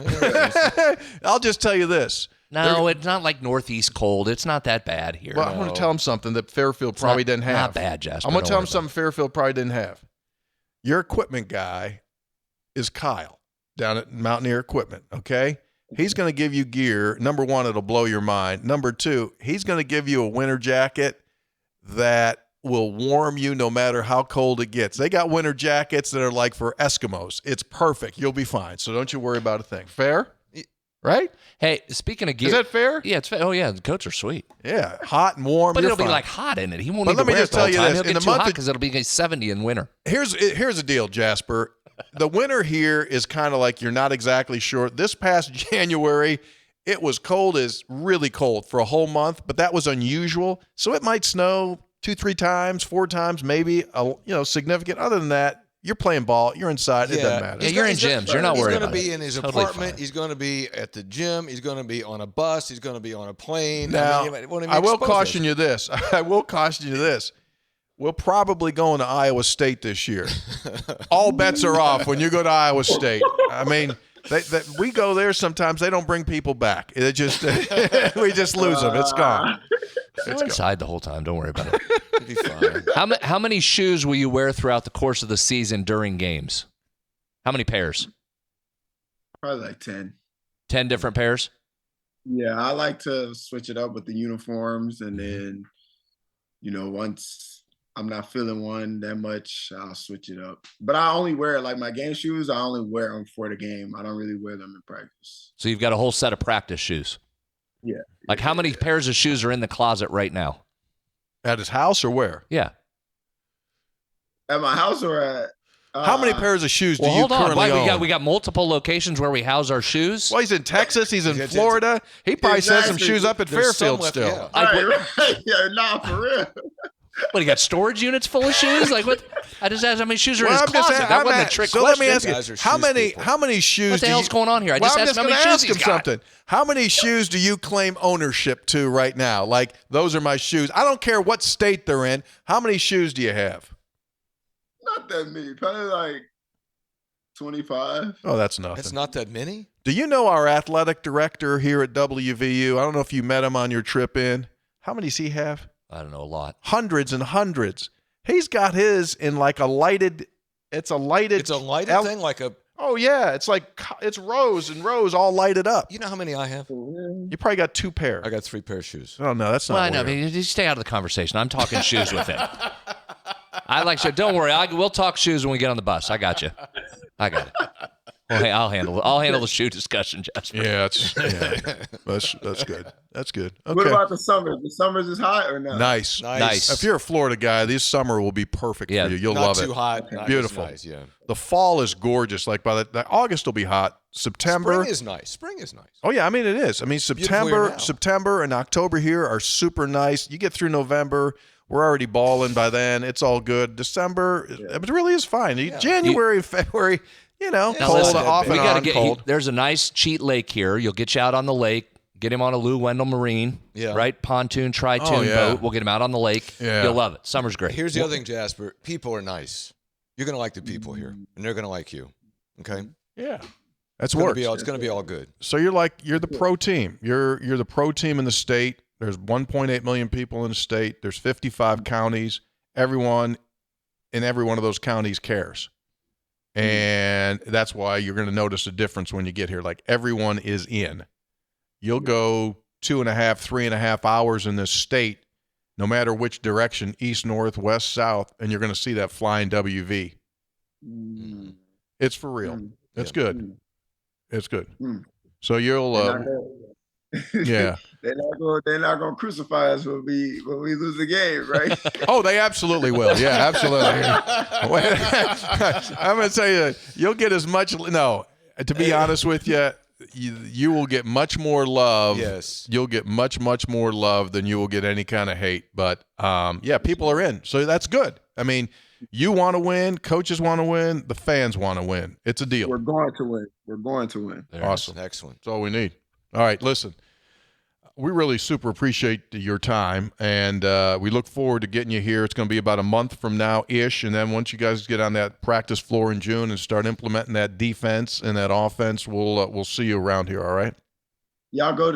I'll just tell you this. No, it's not like northeast cold. It's not that bad here. Well, I'm going to tell him something that Fairfield probably didn't have. Not bad, Jasper. I'm going to tell him something Fairfield probably didn't have. Your equipment guy is Kyle down at Mountaineer Equipment, okay? He's going to give you gear. Number one, it'll blow your mind. Number two, he's going to give you a winter jacket that will warm you no matter how cold it gets. They got winter jackets that are like for Eskimos. It's perfect. You'll be fine. So don't you worry about a thing. Fair? Right? Hey, speaking of gear. Is that fair? Yeah, it's fair. Oh, yeah, the coats are sweet. Yeah, hot and warm. But it'll fine. be like hot in it. He won't but need let to me wear just it the whole tell you time. this. He'll get too hot because it'll be 70 in winter. Here's the deal, Jasper. The winter here is kind of like you're not exactly sure. This past January, it was cold as really cold for a whole month, but that was unusual. So it might snow 2-3 times, 4 times, maybe, significant. Other than that, you're playing ball. You're inside. It doesn't matter. Yeah, you're in gyms. You're not worried about it. He's going to be in his apartment. He's going to be at the gym. He's going to be on a bus. He's going to be on a plane. Now, I will caution you this. We're probably going to Iowa State this year. All bets are off when you go to Iowa State. I mean, we go there sometimes. They don't bring people back. It just we just lose them. It's gone. It's inside the whole time. Don't worry about it. It'll be fine. How many shoes will you wear throughout the course of the season during games? How many pairs? Probably like 10. 10 different pairs? Yeah, I like to switch it up with the uniforms, and then, once I'm not feeling one that much, I'll switch it up. But I only wear, like, my game shoes, I only wear them for the game. I don't really wear them in practice. So you've got a whole set of practice shoes? Yeah. Like how many pairs of shoes are in the closet right now? At his house or where? Yeah. At my house or at... How many pairs of shoes do you currently own? We got multiple locations where we house our shoes. Well, he's in Texas. He's in Florida. He probably has some shoes up at Fairfield still. Yeah. Right. Yeah, nah, for real. What, you got storage units full of shoes? Like what? I just asked how many shoes are in his I'm just closet. saying, That wasn't a trick so question. let me ask Guys are you, how shoes many people. how many shoes What the do hell's you, going on here? I well, just I'm asked just how many gonna shoes ask he's him got. something. How many shoes do you claim ownership to right now? Like, those are my shoes. I don't care what state they're in. How many shoes do you have? Not that many. Probably like 25. Oh, that's nothing. That's not that many. Do you know our athletic director here at WVU? I don't know if you met him on your trip in. How many does he have? I don't know, a lot. Hundreds and hundreds. He's got his in like a lighted. It's a lighted thing, like a. Oh yeah, it's rows and rows all lighted up. You know how many I have? You probably got 2 pair. I got 3 pair of shoes. Oh no, that's not. Well, I know. I weird. mean, you stay out of the conversation. I'm talking shoes with him. I like shoes. Don't worry. We'll talk shoes when we get on the bus. I got you. I got it. Well, hey, I'll handle it. I'll handle the shoe discussion, Jasper. Yeah, that's good. That's good. Okay. What about the summers? The summers is hot or not? Nice. Nice. If you're a Florida guy, this summer will be perfect Yeah. for you. You'll Not love too it. hot. Not Beautiful. just nice, yeah. The fall is gorgeous. Like by the August will be hot. September. Spring is nice. Spring is nice. Oh yeah, I mean it is. I mean Beautiful here now. September and October here are super nice. You get through November, we're already balling by then. It's all good. December, it really is fine. January, February, Now cold listen, off and we gotta on, get. cold. There's a nice cheat lake here. You'll get you out on the lake. Get him on a Lou Wendell Marine. Yeah. Right, pontoon, tri-tune boat. We'll get him out on the lake. Yeah. You'll love it. Summer's great. Here's the other thing, Jasper. People are nice. You're going to like the people here, and they're going to like you. Okay? Yeah, that's It's works. going to be all good. So you're the pro team. You're the pro team in the state. There's 1.8 million people in the state. There's 55 counties. Everyone in every one of those counties cares. And that's why you're going to notice a difference when you get here. Like, everyone is in. You'll go 2.5, 3.5 hours in this state, no matter which direction, east, north, west, south, and you're going to see that flying WV. It's for real. It's good. It's good. So you'll, yeah. They're not gonna crucify us when we lose the game, right? Oh, they absolutely will. Yeah, absolutely. I'm going to tell you, you'll get as much. No, to be honest with you, you will get much more love. Yes. You'll get much more love than you will get any kind of hate. But yeah, people are in, so that's good. I mean, you want to win, coaches want to win, the fans want to win. It's a deal. We're going to win. We're going to win. Awesome. Excellent. That's all we need. All right, listen. We really super appreciate your time, and we look forward to getting you here. It's going to be about a month from now-ish, and then once you guys get on that practice floor in June and start implementing that defense and that offense, we'll see you around here. All right? Y'all go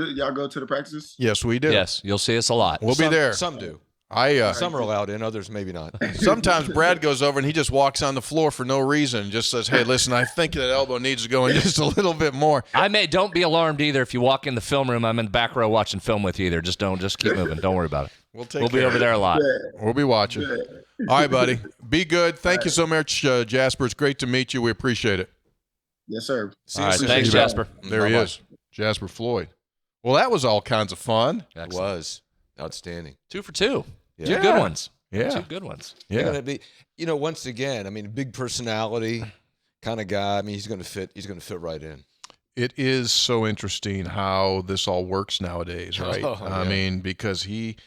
to the practices? Yes, we do. Yes, you'll see us a lot. We'll be there. Some do. Some are allowed in, others maybe not. Sometimes Brad goes over and he just walks on the floor for no reason and just says, "Hey, listen, I think that elbow needs to go in just a little bit more." Don't be alarmed either if you walk in the film room. I'm in the back row watching film with you either. Just keep moving. Don't worry about it. We'll be over there a lot. We'll be watching. All right, buddy. Be good. Thank you so much, Jasper. It's great to meet you. We appreciate it. Yes, sir. All right, thanks, Jasper. There he is, Jasper Floyd. Well, that was all kinds of fun. It was outstanding. 2 for 2. Yeah. 2 good ones. Yeah. 2 good ones. They're Yeah. going to be, once again, I mean, big personality kind of guy. I mean, he's going to fit right in. It is so interesting how this all works nowadays, right? Oh, I yeah. mean, because he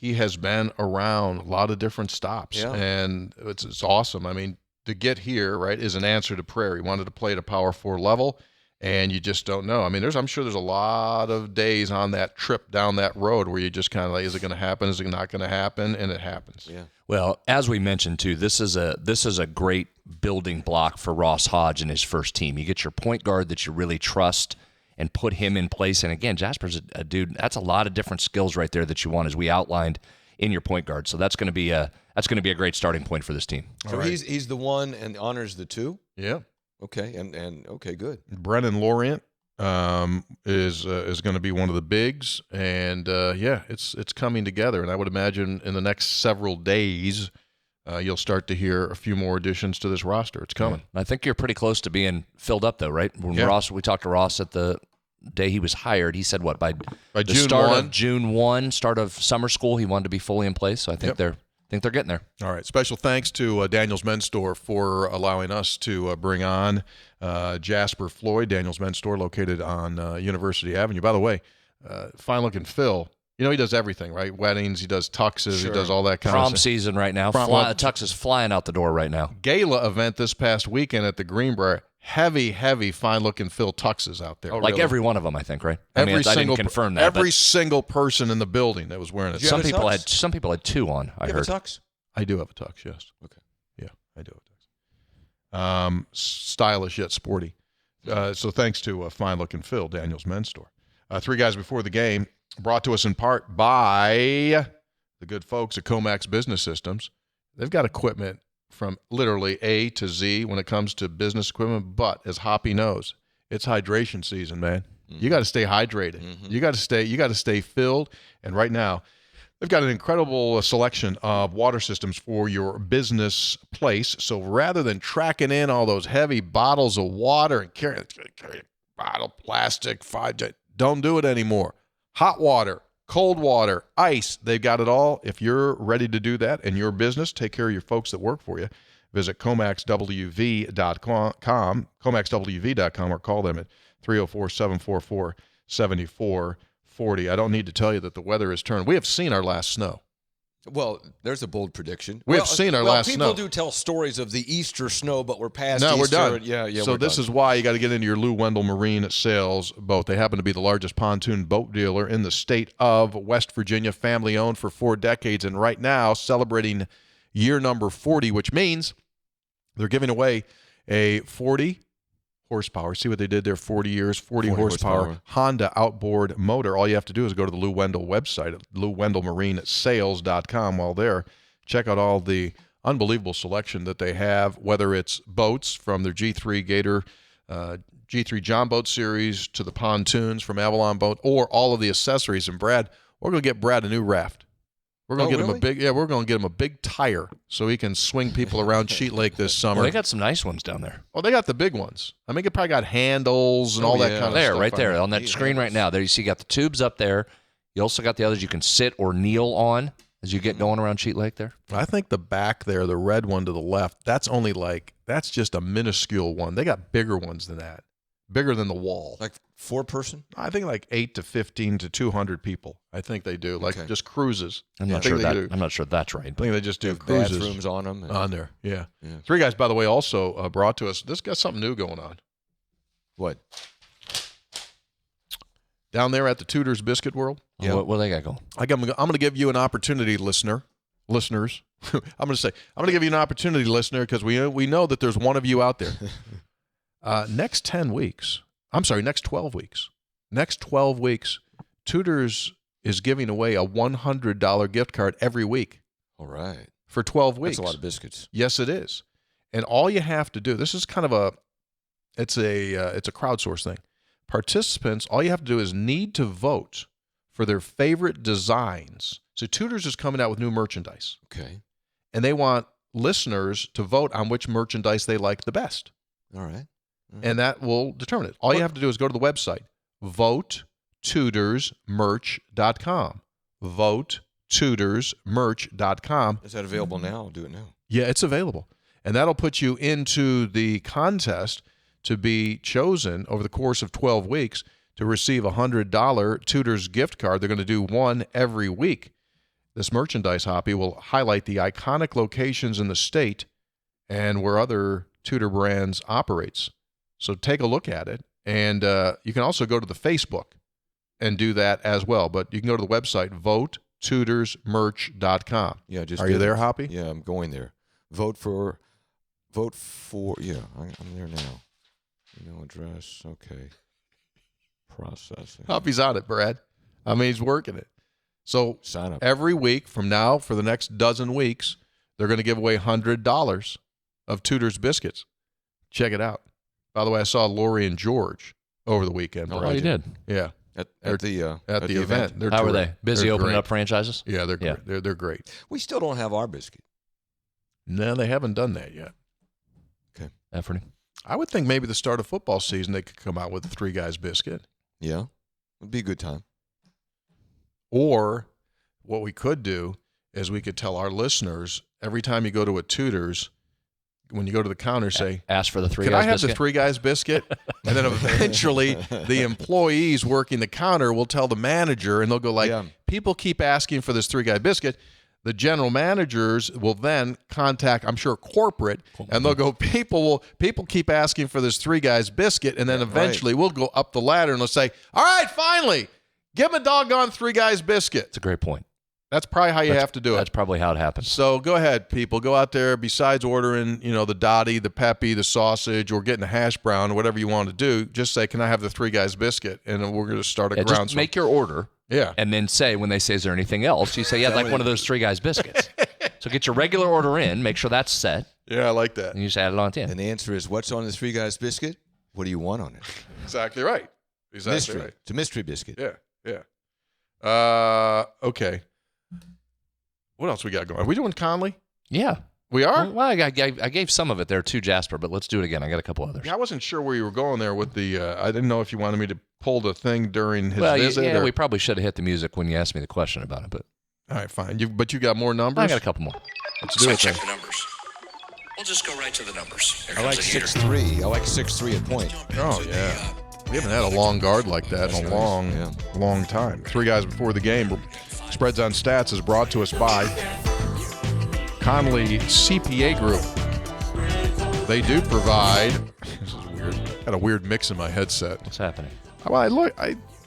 has been around a lot of different stops, Yeah. and it's awesome. I mean, to get here, right, is an answer to prayer. He wanted to play at a Power 4 level, and you just don't know. I mean, I'm sure there's a lot of days on that trip down that road where you just kind of like, is it going to happen? Is it not going to happen? And it happens. Yeah. Well, as we mentioned too, this is a great building block for Ross Hodge and his first team. You get your point guard that you really trust and put him in place. And again, Jasper's a dude. That's a lot of different skills right there that you want, as we outlined in your point guard. So that's going to be a great starting point for this team. So right. he's the one and honors the 2. Yeah. Okay, and okay, good. Brennan Laurent is going to be one of the bigs, and it's coming together. And I would imagine in the next several days, you'll start to hear a few more additions to this roster. It's coming. I think you're pretty close to being filled up, though, right? When Yeah. we talked to Ross at the day he was hired. He said, by the June start 1? of June 1, start of summer school, he wanted to be fully in place. So I think they're getting there. All right. Special thanks to Daniel's Men's Store for allowing us to bring on Jasper Floyd. Daniel's Men's Store located on University Avenue. By the way, fine looking Phil, You know, he does everything, right? Weddings, he does tuxes, Sure. he does all that kind Prom of stuff. season right now. Prom- Tux is flying out the door right now. Gala event this past weekend at the Greenbrier. Heavy, fine-looking Phil tuxes out there. Like every one of them, I think, right? I Every didn't confirm that. Every single person in the building that was wearing it. You some have a people tux? had some people had 2 on. I You heard. have a tux? I do have a tux, yes. Okay. Yeah, I do have a tux. Stylish yet sporty. So thanks to fine-looking Phil, Daniel's Men's Store. 3 guys before the game, brought to us in part by the good folks at Comax Business Systems. They've got equipment from literally A to Z when it comes to business equipment, but as Hoppy knows, it's hydration season, man. You got to stay hydrated. You got to stay filled. And right now, they've got an incredible selection of water systems for your business place. So rather than tracking in all those heavy bottles of water and carrying bottle, plastic, don't do it anymore. Hot water, cold water, ice, they've got it all. If you're ready to do that in your business, take care of your folks that work for you. Visit ComaxWV.com, ComaxWV.com, or call them at 304-744-7440. I don't need to tell you that the weather has turned. We have seen our last snow. Well, there's a bold prediction. We have seen our last people snow. do tell stories of the Easter snow, but we're past No, Easter. we're done. Yeah, So we're this done. is why you got to get into your Lou Wendell Marine Sales boat. They happen to be the largest pontoon boat dealer in the state of West Virginia, family-owned for 4 decades, and right now celebrating year number 40, which means they're giving away a 40 horsepower. See what they did there? 40 years, 40 horsepower Honda outboard motor. All you have to do is go to the Lou Wendell website at LouWendellMarineSales.com. While there, check out all the unbelievable selection that they have, whether it's boats from their G3 Gator, G3 John Boat series to the pontoons from Avalon Boat, or all of the accessories. And Brad, we're going to get Brad a new raft. We're going to get him we're going to get him a big tire so he can swing people around Sheet Lake this summer. Well, they got some nice ones down there. Oh, they got the big ones. I mean, it probably got handles and all that kind of there, stuff. right there on that screen right now. There you see, you got the tubes up there. You also got the others you can sit or kneel on as you get going around Sheet Lake there. I think the back there, the red one to the left, that's just a minuscule one. They got bigger ones than that, bigger than the wall. Like 4-person? I think like 8 to 15 to 200 people. I think they do, like just cruises. I'm not sure that's right. I think they just do Have cruises bathrooms on them. on there. Yeah. 3 guys, by the way, also brought to us. This got something new going on What? down there at the Tudor's Biscuit World. Yeah. What they got going? I'm going to give you an opportunity, listeners. I'm going to give you an opportunity, listener, because we know that there's one of you out there. Next 12 weeks. Next 12 weeks, Tudor's is giving away a $100 gift card every week. All right. For 12 weeks. That's a lot of biscuits. Yes, it is. And all you have to do, this is kind of it's a crowdsource thing. Participants, all you have to do is need to vote for their favorite designs. So Tudor's is coming out with new merchandise. Okay. And they want listeners to vote on which merchandise they like the best. All right. And that will determine it. All you have to do is go to the website, votetudorsmerch.com. Votetudorsmerch.com. Is that available now? I'll do it now. Yeah, it's available. And that'll put you into the contest to be chosen over the course of 12 weeks to receive a $100 Tudor's gift card. They're going to do one every week. This merchandise, Hoppy, will highlight the iconic locations in the state and where other Tudor brands operates. So take a look at it. And you can also go to the Facebook and do that as well. But you can go to the website, votetudorsmerch.com. Yeah, Are you there, Hoppy? Yeah, I'm going there. Vote for, yeah, I'm there now. Email address, okay. Processing. Hoppy's on it, Brad. I mean, he's working it. So Sign up. every week from now for the next dozen weeks, they're going to give away $100 of Tudor's biscuits. Check it out. By the way, I saw Lori and George over the weekend. Oh, you did? Yeah. At the event. They're How were terrific. they? Busy They're opening great. up franchises? Yeah, they're great. They're great. We still don't have our biscuit. No, they haven't done that yet. Okay. Efforting. I would think maybe the start of football season they could come out with a 3 guys biscuit. Yeah. It'd be a good time. Or what we could do is we could tell our listeners every time you go to a Tudor's, when you go to the counter, say, ask for the three can guys I have biscuit? the Three Guys biscuit? And then eventually the employees working the counter will tell the manager, and they'll go like, people keep asking for this Three Guy biscuit. The general managers will then contact, I'm sure, corporate, and they'll go, people keep asking for this Three Guys biscuit, and then eventually we'll go up the ladder and they'll say, all right, finally, give them a doggone Three Guys biscuit. That's a great point. That's probably how you have to do it. That's probably how it happens. So go ahead, people. Go out there, besides ordering, the Dottie, the Peppy, the sausage, or getting a hash brown, or whatever you want to do, just say, can I have the Three Guys biscuit? And then we're going to start a groundswell. Just make your order. Yeah. And then say, when they say, is there anything else? You say, yeah, I'd like one of those Three Guys biscuits. So get your regular order in, make sure that's set. Yeah, I like that. And you just add it on at the end. And the answer is, what's on the Three Guys biscuit? What do you want on it? Exactly right. Exactly Mystery. right. It's a mystery biscuit. Yeah. Okay. What else we got going? Are we doing Conley? Yeah. We are? Well, I gave some of it there to Jasper, but let's do it again. I got a couple others. Yeah, I wasn't sure where you were going there with the I didn't know if you wanted me to pull the thing during his visit. Yeah, we probably should have hit the music when you asked me the question about it. But all right, fine. But you got more numbers? I got a couple more. Let's do it. Check the numbers. We'll just go right to the numbers. Here I like comes the heater. 6'3". I like 6'3" a point. Oh, yeah. We haven't had a long guard like that in a long time. Three Guys before the game. Spreads on Stats is brought to us by Conley CPA Group. They do provide. This is weird. Got a weird mix in my headset. What's happening? Well,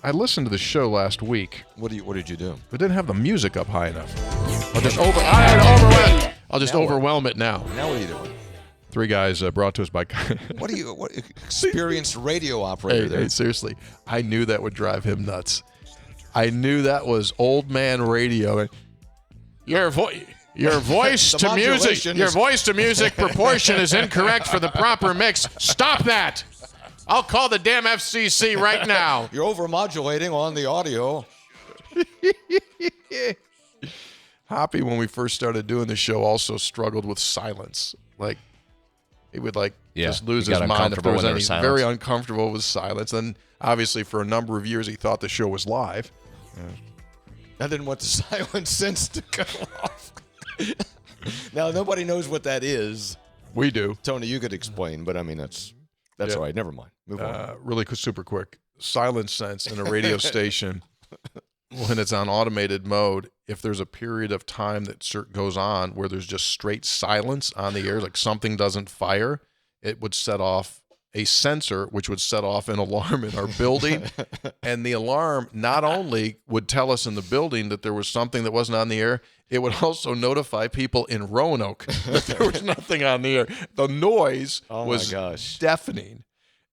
I listened to the show last week. What did you do? But didn't have the music up high enough. I'll just overwhelm it now. Now what are you doing? Three Guys brought to us by. What experienced radio operator there? Hey, seriously, I knew that would drive him nuts. I knew that was old man radio. Your voice to music proportion is incorrect for the proper mix. Stop that! I'll call the damn FCC right now. You're over-modulating on the audio. Hoppy, when we first started doing the show, also struggled with silence. Like, he would just lose his mind if there was any. Very uncomfortable with silence. And obviously, for a number of years, he thought the show was live. I didn't want the silent sense to go off. Now, nobody knows what that is. We do. Tony, you could explain, but I mean, that's all right. Never mind. Move on. Really super quick. Silent sense in a radio station, when it's on automated mode, if there's a period of time that goes on where there's just straight silence on the air, like something doesn't fire, it would set off a sensor, which would set off an alarm in our building. And the alarm not only would tell us in the building that there was something that wasn't on the air, it would also notify people in Roanoke that there was nothing on the air. The noise was deafening.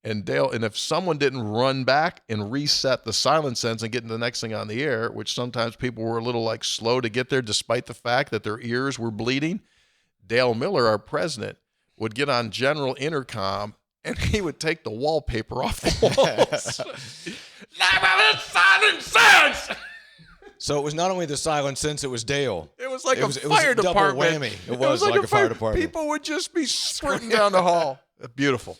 And if someone didn't run back and reset the silent sense and get the next thing on the air, which sometimes people were a little slow to get there despite the fact that their ears were bleeding, Dale Miller, our president, would get on general intercom and he would take the wallpaper off the walls. Silent sense! So it was not only the silent sense, it was Dale. It was like a fire department. Double whammy. It was like a fire department. People would just be sprinting down the hall. Beautiful.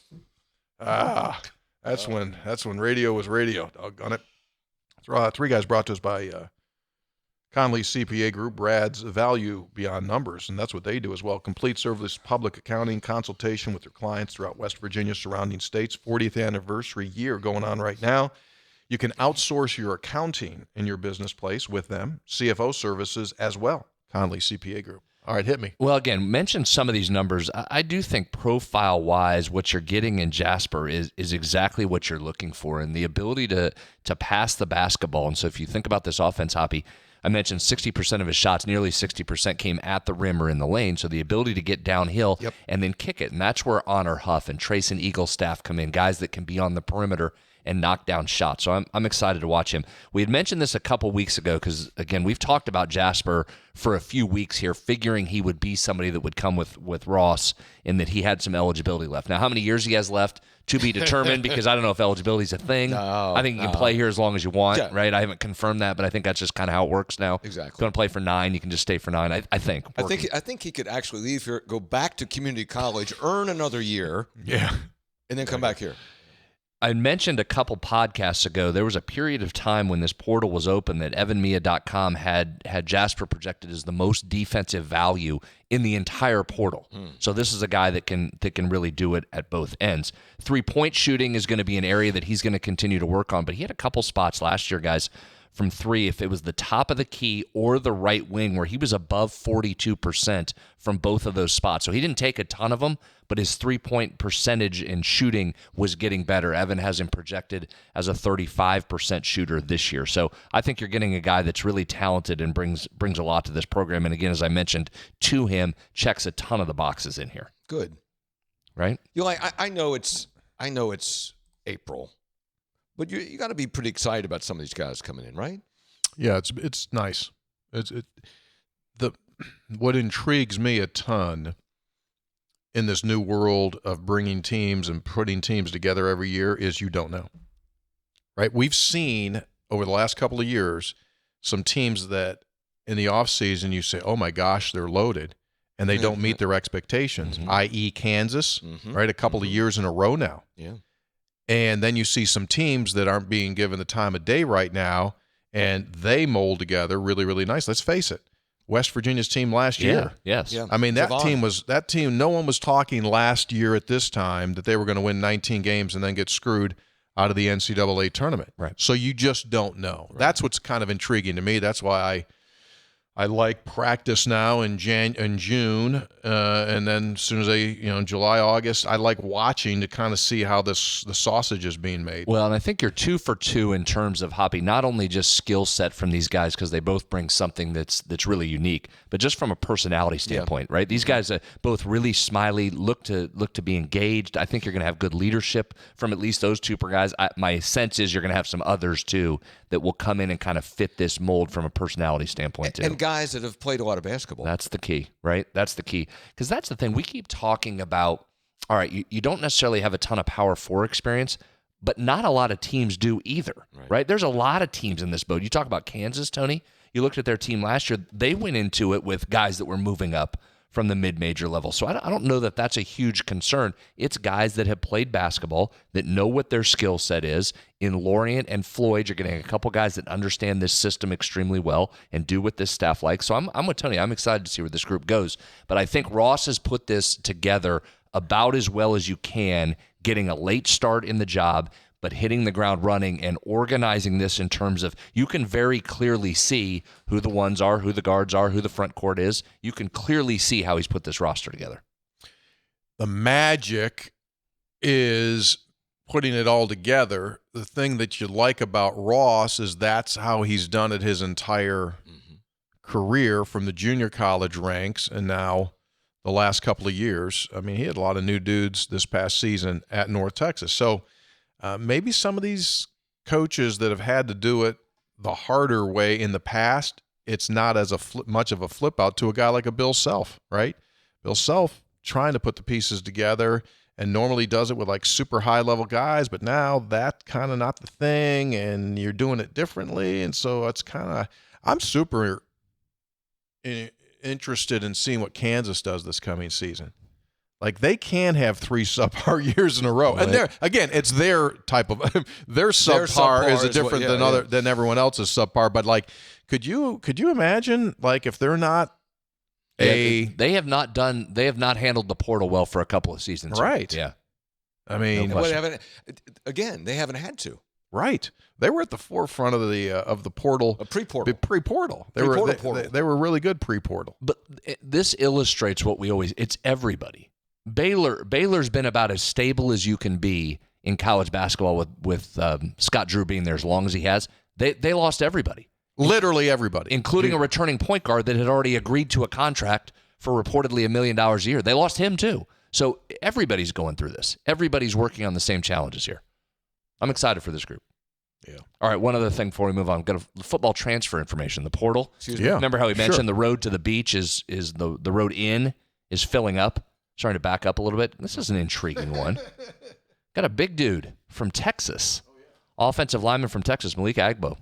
That's when radio was radio. Doggone it. Three Guys brought to us by Conley CPA Group. Brad's value beyond numbers, and that's what they do as well. Complete service public accounting consultation with their clients throughout West Virginia, surrounding states. 40th anniversary year going on right now. You can outsource your accounting in your business place with them. CFO services as well. Conley CPA Group. All right, hit me. Well, again, mention some of these numbers. I do think profile-wise, what you're getting in Jasper is exactly what you're looking for, and the ability to pass the basketball. And so if you think about this offense, Hoppy, I mentioned 60% of his shots, nearly 60% came at the rim or in the lane. So the ability to get downhill and then kick it. And that's where Honor Huff and Trace and Eaglestaff come in, guys that can be on the perimeter and knock down shots. So I'm excited to watch him. We had mentioned this a couple weeks ago because, again, we've talked about Jasper for a few weeks here, figuring he would be somebody that would come with Ross and that he had some eligibility left. Now, how many years he has left to be determined, because I don't know if eligibility is a thing. I think you can play here as long as you want, right? I haven't confirmed that, but I think that's just kind of how it works now. Exactly. If you want to play for 9, you can just stay for 9, I think. I think he could actually leave here, go back to community college, earn another year, and then come back here. I mentioned a couple podcasts ago, there was a period of time when this portal was open that evanmia.com had Jasper projected as the most defensive value in the entire portal. So this is a guy that can really do it at both ends. 3-point shooting is going to be an area that he's going to continue to work on, but he had a couple spots last year, guys, from 3, if it was the top of the key or the right wing, where he was above 42% from both of those spots. So he didn't take a ton of them, but his 3-point percentage in shooting was getting better. Evan has him projected as a 35% shooter this year. So I think you're getting a guy that's really talented and brings a lot to this program. And again, as I mentioned, to him, checks a ton of the boxes in here. Good. Right? I know it's April, but you got to be pretty excited about some of these guys coming in, right? Yeah, it's nice. What intrigues me a ton in this new world of bringing teams and putting teams together every year is you don't know, right? We've seen over the last couple of years some teams that in the offseason you say, oh my gosh, they're loaded, and they don't meet their expectations, i.e. Kansas, right? A couple of years in a row now. Yeah. And then you see some teams that aren't being given the time of day right now, and they mold together really, really nice. Let's face it. West Virginia's team last year. Yes. Yeah. I mean, that team, no one was talking last year at this time that they were going to win 19 games and then get screwed out of the NCAA tournament. Right. So you just don't know. Right. That's what's kind of intriguing to me. That's why I like practice now in June, and then as soon as July, August, I like watching to kind of see how the sausage is being made. Well, and I think you're 2 for 2 in terms of, Hoppy, not only just skill set from these guys because they both bring something that's really unique, but just from a personality standpoint, right? These guys are both really smiley, look to be engaged. I think you're going to have good leadership from at least those 2 guys. My sense is you're going to have some others too that will come in and kind of fit this mold from a personality standpoint too. And guys that have played a lot of basketball. That's the key, right? That's the key. Because that's the thing. We keep talking about, all right, you don't necessarily have a ton of Power 4 experience, but not a lot of teams do either, right? There's a lot of teams in this boat. You talk about Kansas, Tony. You looked at their team last year. They went into it with guys that were moving up from the mid-major level. So I don't know that that's a huge concern. It's guys that have played basketball, that know what their skill set is. In Lorient and Floyd, you're getting a couple guys that understand this system extremely well and do what this staff likes. So I'm with Tony. I'm excited to see where this group goes. But I think Ross has put this together about as well as you can, getting a late start in the job, but hitting the ground running and organizing this in terms of you can very clearly see who the ones are, who the guards are, who the front court is. You can clearly see how he's put this roster together. The magic is putting it all together. The thing that you like about Ross is that's how he's done it his entire career, from the junior college ranks and now the last couple of years. I mean, he had a lot of new dudes this past season at North Texas. So maybe some of these coaches that have had to do it the harder way in the past, it's not as much of a flip out to a guy like a Bill Self, right? Bill Self trying to put the pieces together and normally does it with like super high level guys, but now that's kind of not the thing and you're doing it differently. And so it's kind of, I'm super interested in seeing what Kansas does this coming season. Like, they can have 3 subpar years in a row. Right. And again, it's their type of their subpar is different than everyone else's subpar. But like, could you imagine, like, if they're not they have not handled the portal well for a couple of seasons. Right. Yeah. I mean, they haven't had to. Right. They were at the forefront of the portal. Pre-portal. Pre-portal. They were really good pre-portal. But this illustrates what it's everybody. Baylor's been about as stable as you can be in college basketball with Scott Drew being there as long as he has. They lost everybody. Literally everybody. Including a returning point guard that had already agreed to a contract for reportedly $1 million a year. They lost him too. So everybody's going through this. Everybody's working on the same challenges here. I'm excited for this group. Yeah. All right, one other thing before we move on. We've got a football transfer information. The portal. Yeah. Remember how we mentioned the road to the beach is the road in is filling up? Starting to back up a little bit. This is an intriguing one. Got a big dude from Texas. Offensive lineman from Texas, Malik Agbo.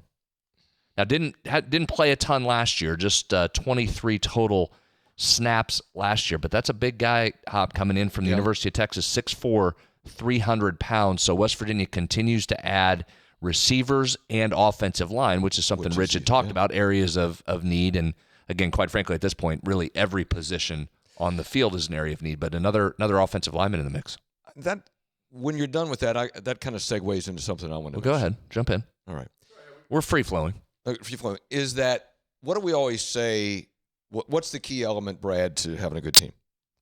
Now, didn't play a ton last year, just 23 total snaps last year, but that's a big guy, Hop, coming in from the University of Texas, 6'4", 300 pounds. So West Virginia continues to add receivers and offensive line, which is something Rich had talked about, areas of need. And again, quite frankly, at this point, really every position on the field is an area of need, but another offensive lineman in the mix. That when you're done with that, that kind of segues into something I want to go ahead. Jump in. All right. We're free-flowing. Free-flowing. Is that, what do we always say, what's the key element, Brad, to having a good team?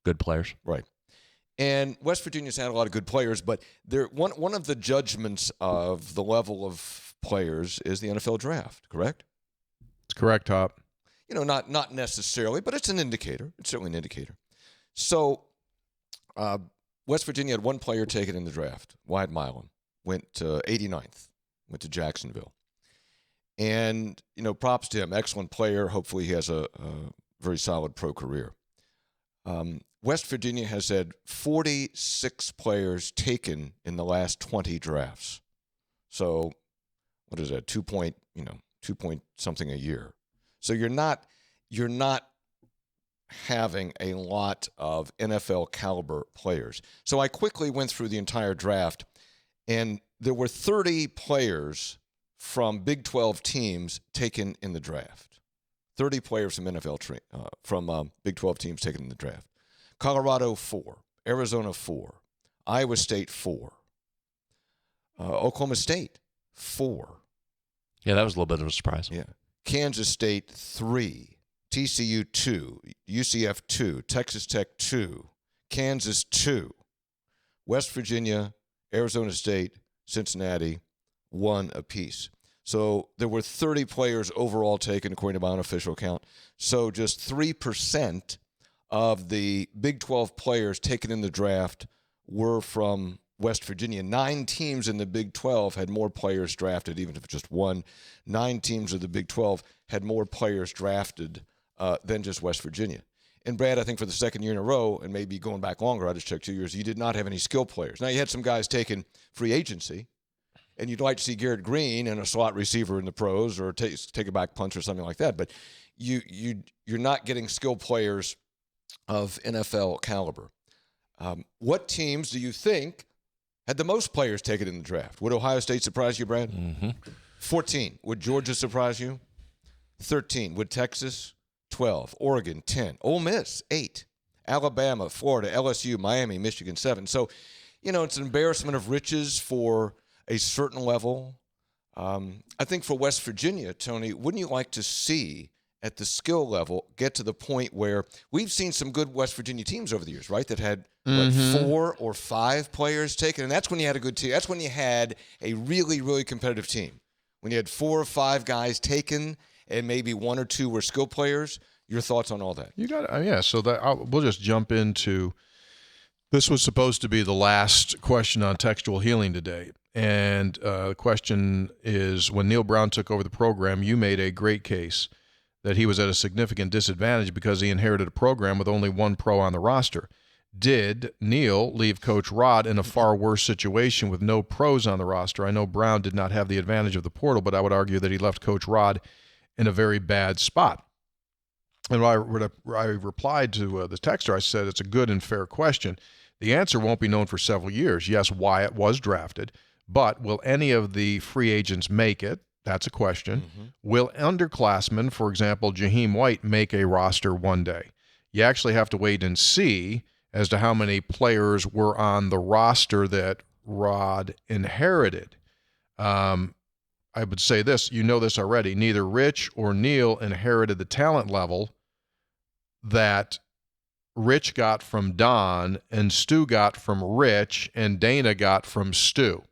Good players. Right. And West Virginia's had a lot of good players, but one of the judgments of the level of players is the NFL draft, correct? It's correct, Top. Not necessarily, but it's an indicator. It's certainly an indicator. So West Virginia had one player taken in the draft, Wyatt Milam, went to 89th, went to Jacksonville. And, props to him, excellent player. Hopefully he has a very solid pro career. West Virginia has had 46 players taken in the last 20 drafts. So what is that? 2 point something a year. So you're not having a lot of NFL caliber players. So I quickly went through the entire draft, and there were 30 players from Big 12 teams taken in the draft. 30 players from from Big 12 teams taken in the draft. Colorado 4, Arizona 4, Iowa State 4, Oklahoma State 4. Yeah, that was a little bit of a surprise. Yeah, Kansas State 3, TCU 2, UCF 2, Texas Tech 2, Kansas 2, West Virginia, Arizona State, Cincinnati 1 apiece. So there were 30 players overall taken according to my unofficial count. So just 3% of the Big 12 players taken in the draft were from West Virginia. 9 teams in the Big 12 had more players drafted, even if it's just one. 9 teams of the Big 12 had more players drafted than just West Virginia. And Brad, I think for the second year in a row, and maybe going back longer, I just checked 2 years, you did not have any skill players. Now, you had some guys taking free agency, and you'd like to see Garrett Green and a slot receiver in the pros or take a back punch or something like that. But you're not getting skill players of NFL caliber. What teams do you think had the most players taken in the draft? Would Ohio State surprise you, Brad? Mm-hmm. 14. Would Georgia surprise you? 13. Would Texas? 12. Oregon, 10. Ole Miss, 8. Alabama, Florida, LSU, Miami, Michigan, 7. So, it's an embarrassment of riches for a certain level. I think for West Virginia, Tony, wouldn't you like to see at the skill level get to the point where we've seen some good West Virginia teams over the years, right, that had 4 or 5 players taken, and that's when you had a good team. That's when you had a really, really competitive team. When you had 4 or 5 guys taken and maybe 1 or 2 were skill players. Your thoughts on all that? You got So we'll just jump into. This was supposed to be the last question on textual healing today, and the question is: when Neil Brown took over the program, you made a great case that he was at a significant disadvantage because he inherited a program with only 1 pro on the roster. Did Neil leave Coach Rod in a far worse situation with no pros on the roster? I know Brown did not have the advantage of the portal, but I would argue that he left Coach Rod in a very bad spot. And I replied to the texter, I said, it's a good and fair question. The answer won't be known for several years. Yes, Wyatt was drafted, but will any of the free agents make it? That's a question. Mm-hmm. Will underclassmen, for example, Jaheim White, make a roster one day? You actually have to wait and see as to how many players were on the roster that Rod inherited. I would say this, this already, neither Rich or Neil inherited the talent level that Rich got from Don and Stu got from Rich and Dana got from Stu.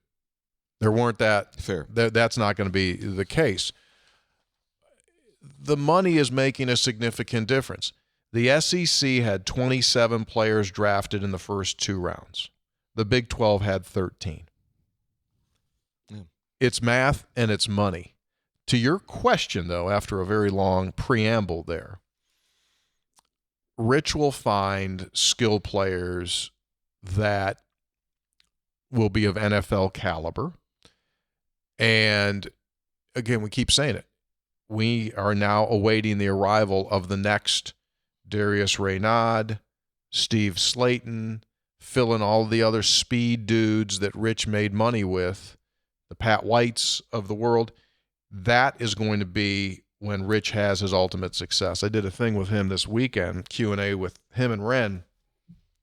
There weren't that. Fair. That's not going to be the case. The money is making a significant difference. The SEC had 27 players drafted in the first 2 rounds. The Big 12 had 13. Yeah. It's math and it's money. To your question, though, after a very long preamble there, Rich will find skill players that will be of NFL caliber. And again, we keep saying it. We are now awaiting the arrival of the next Darius Raynaud, Steve Slayton, fill in all the other speed dudes that Rich made money with, the Pat Whites of the world. That is going to be when Rich has his ultimate success. I did a thing with him this weekend, Q&A with him and Ren,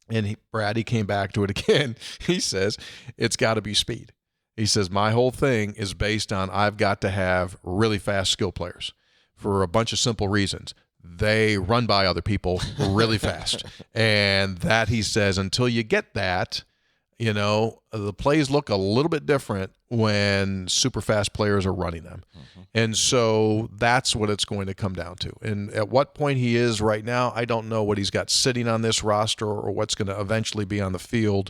and he came back to it again. He says, it's got to be speed. He says, my whole thing is based on I've got to have really fast skill players for a bunch of simple reasons. They run by other people really fast. And that, he says, until you get that, you know, the plays look a little bit different when super fast players are running them. Mm-hmm. And so that's what it's going to come down to. And at what point he is right now, I don't know what he's got sitting on this roster or what's going to eventually be on the field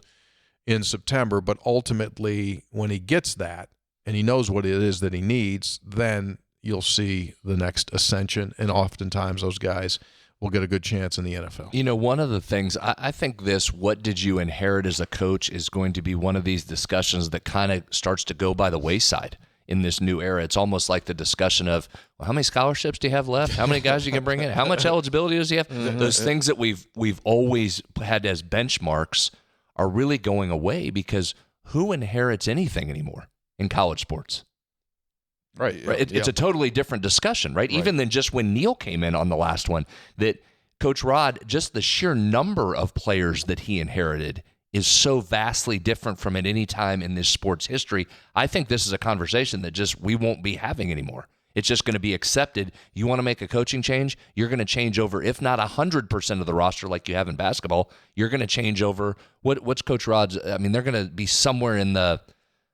in September. But ultimately, when he gets that and he knows what it is that he needs, then you'll see the next ascension, and oftentimes those guys will get a good chance in the NFL. You know, one of the things, I think this, what did you inherit as a coach, is going to be one of these discussions that kind of starts to go by the wayside in this new era. It's almost like the discussion of, well, how many scholarships do you have left? How many guys you can bring in? How much eligibility does he have? Mm-hmm. Those things that we've always had as benchmarks are really going away, because who inherits anything anymore in college sports? Right. It's a totally different discussion, right? Even than just when Neil came in on the last one, that Coach Rod, just the sheer number of players that he inherited is so vastly different from at any time in this sport's history. I think this is a conversation that just we won't be having anymore. It's just going to be accepted. You want to make a coaching change, you're going to change over, if not 100% of the roster like you have in basketball, you're going to change over, what's Coach Rod's, I mean, they're going to be somewhere in the,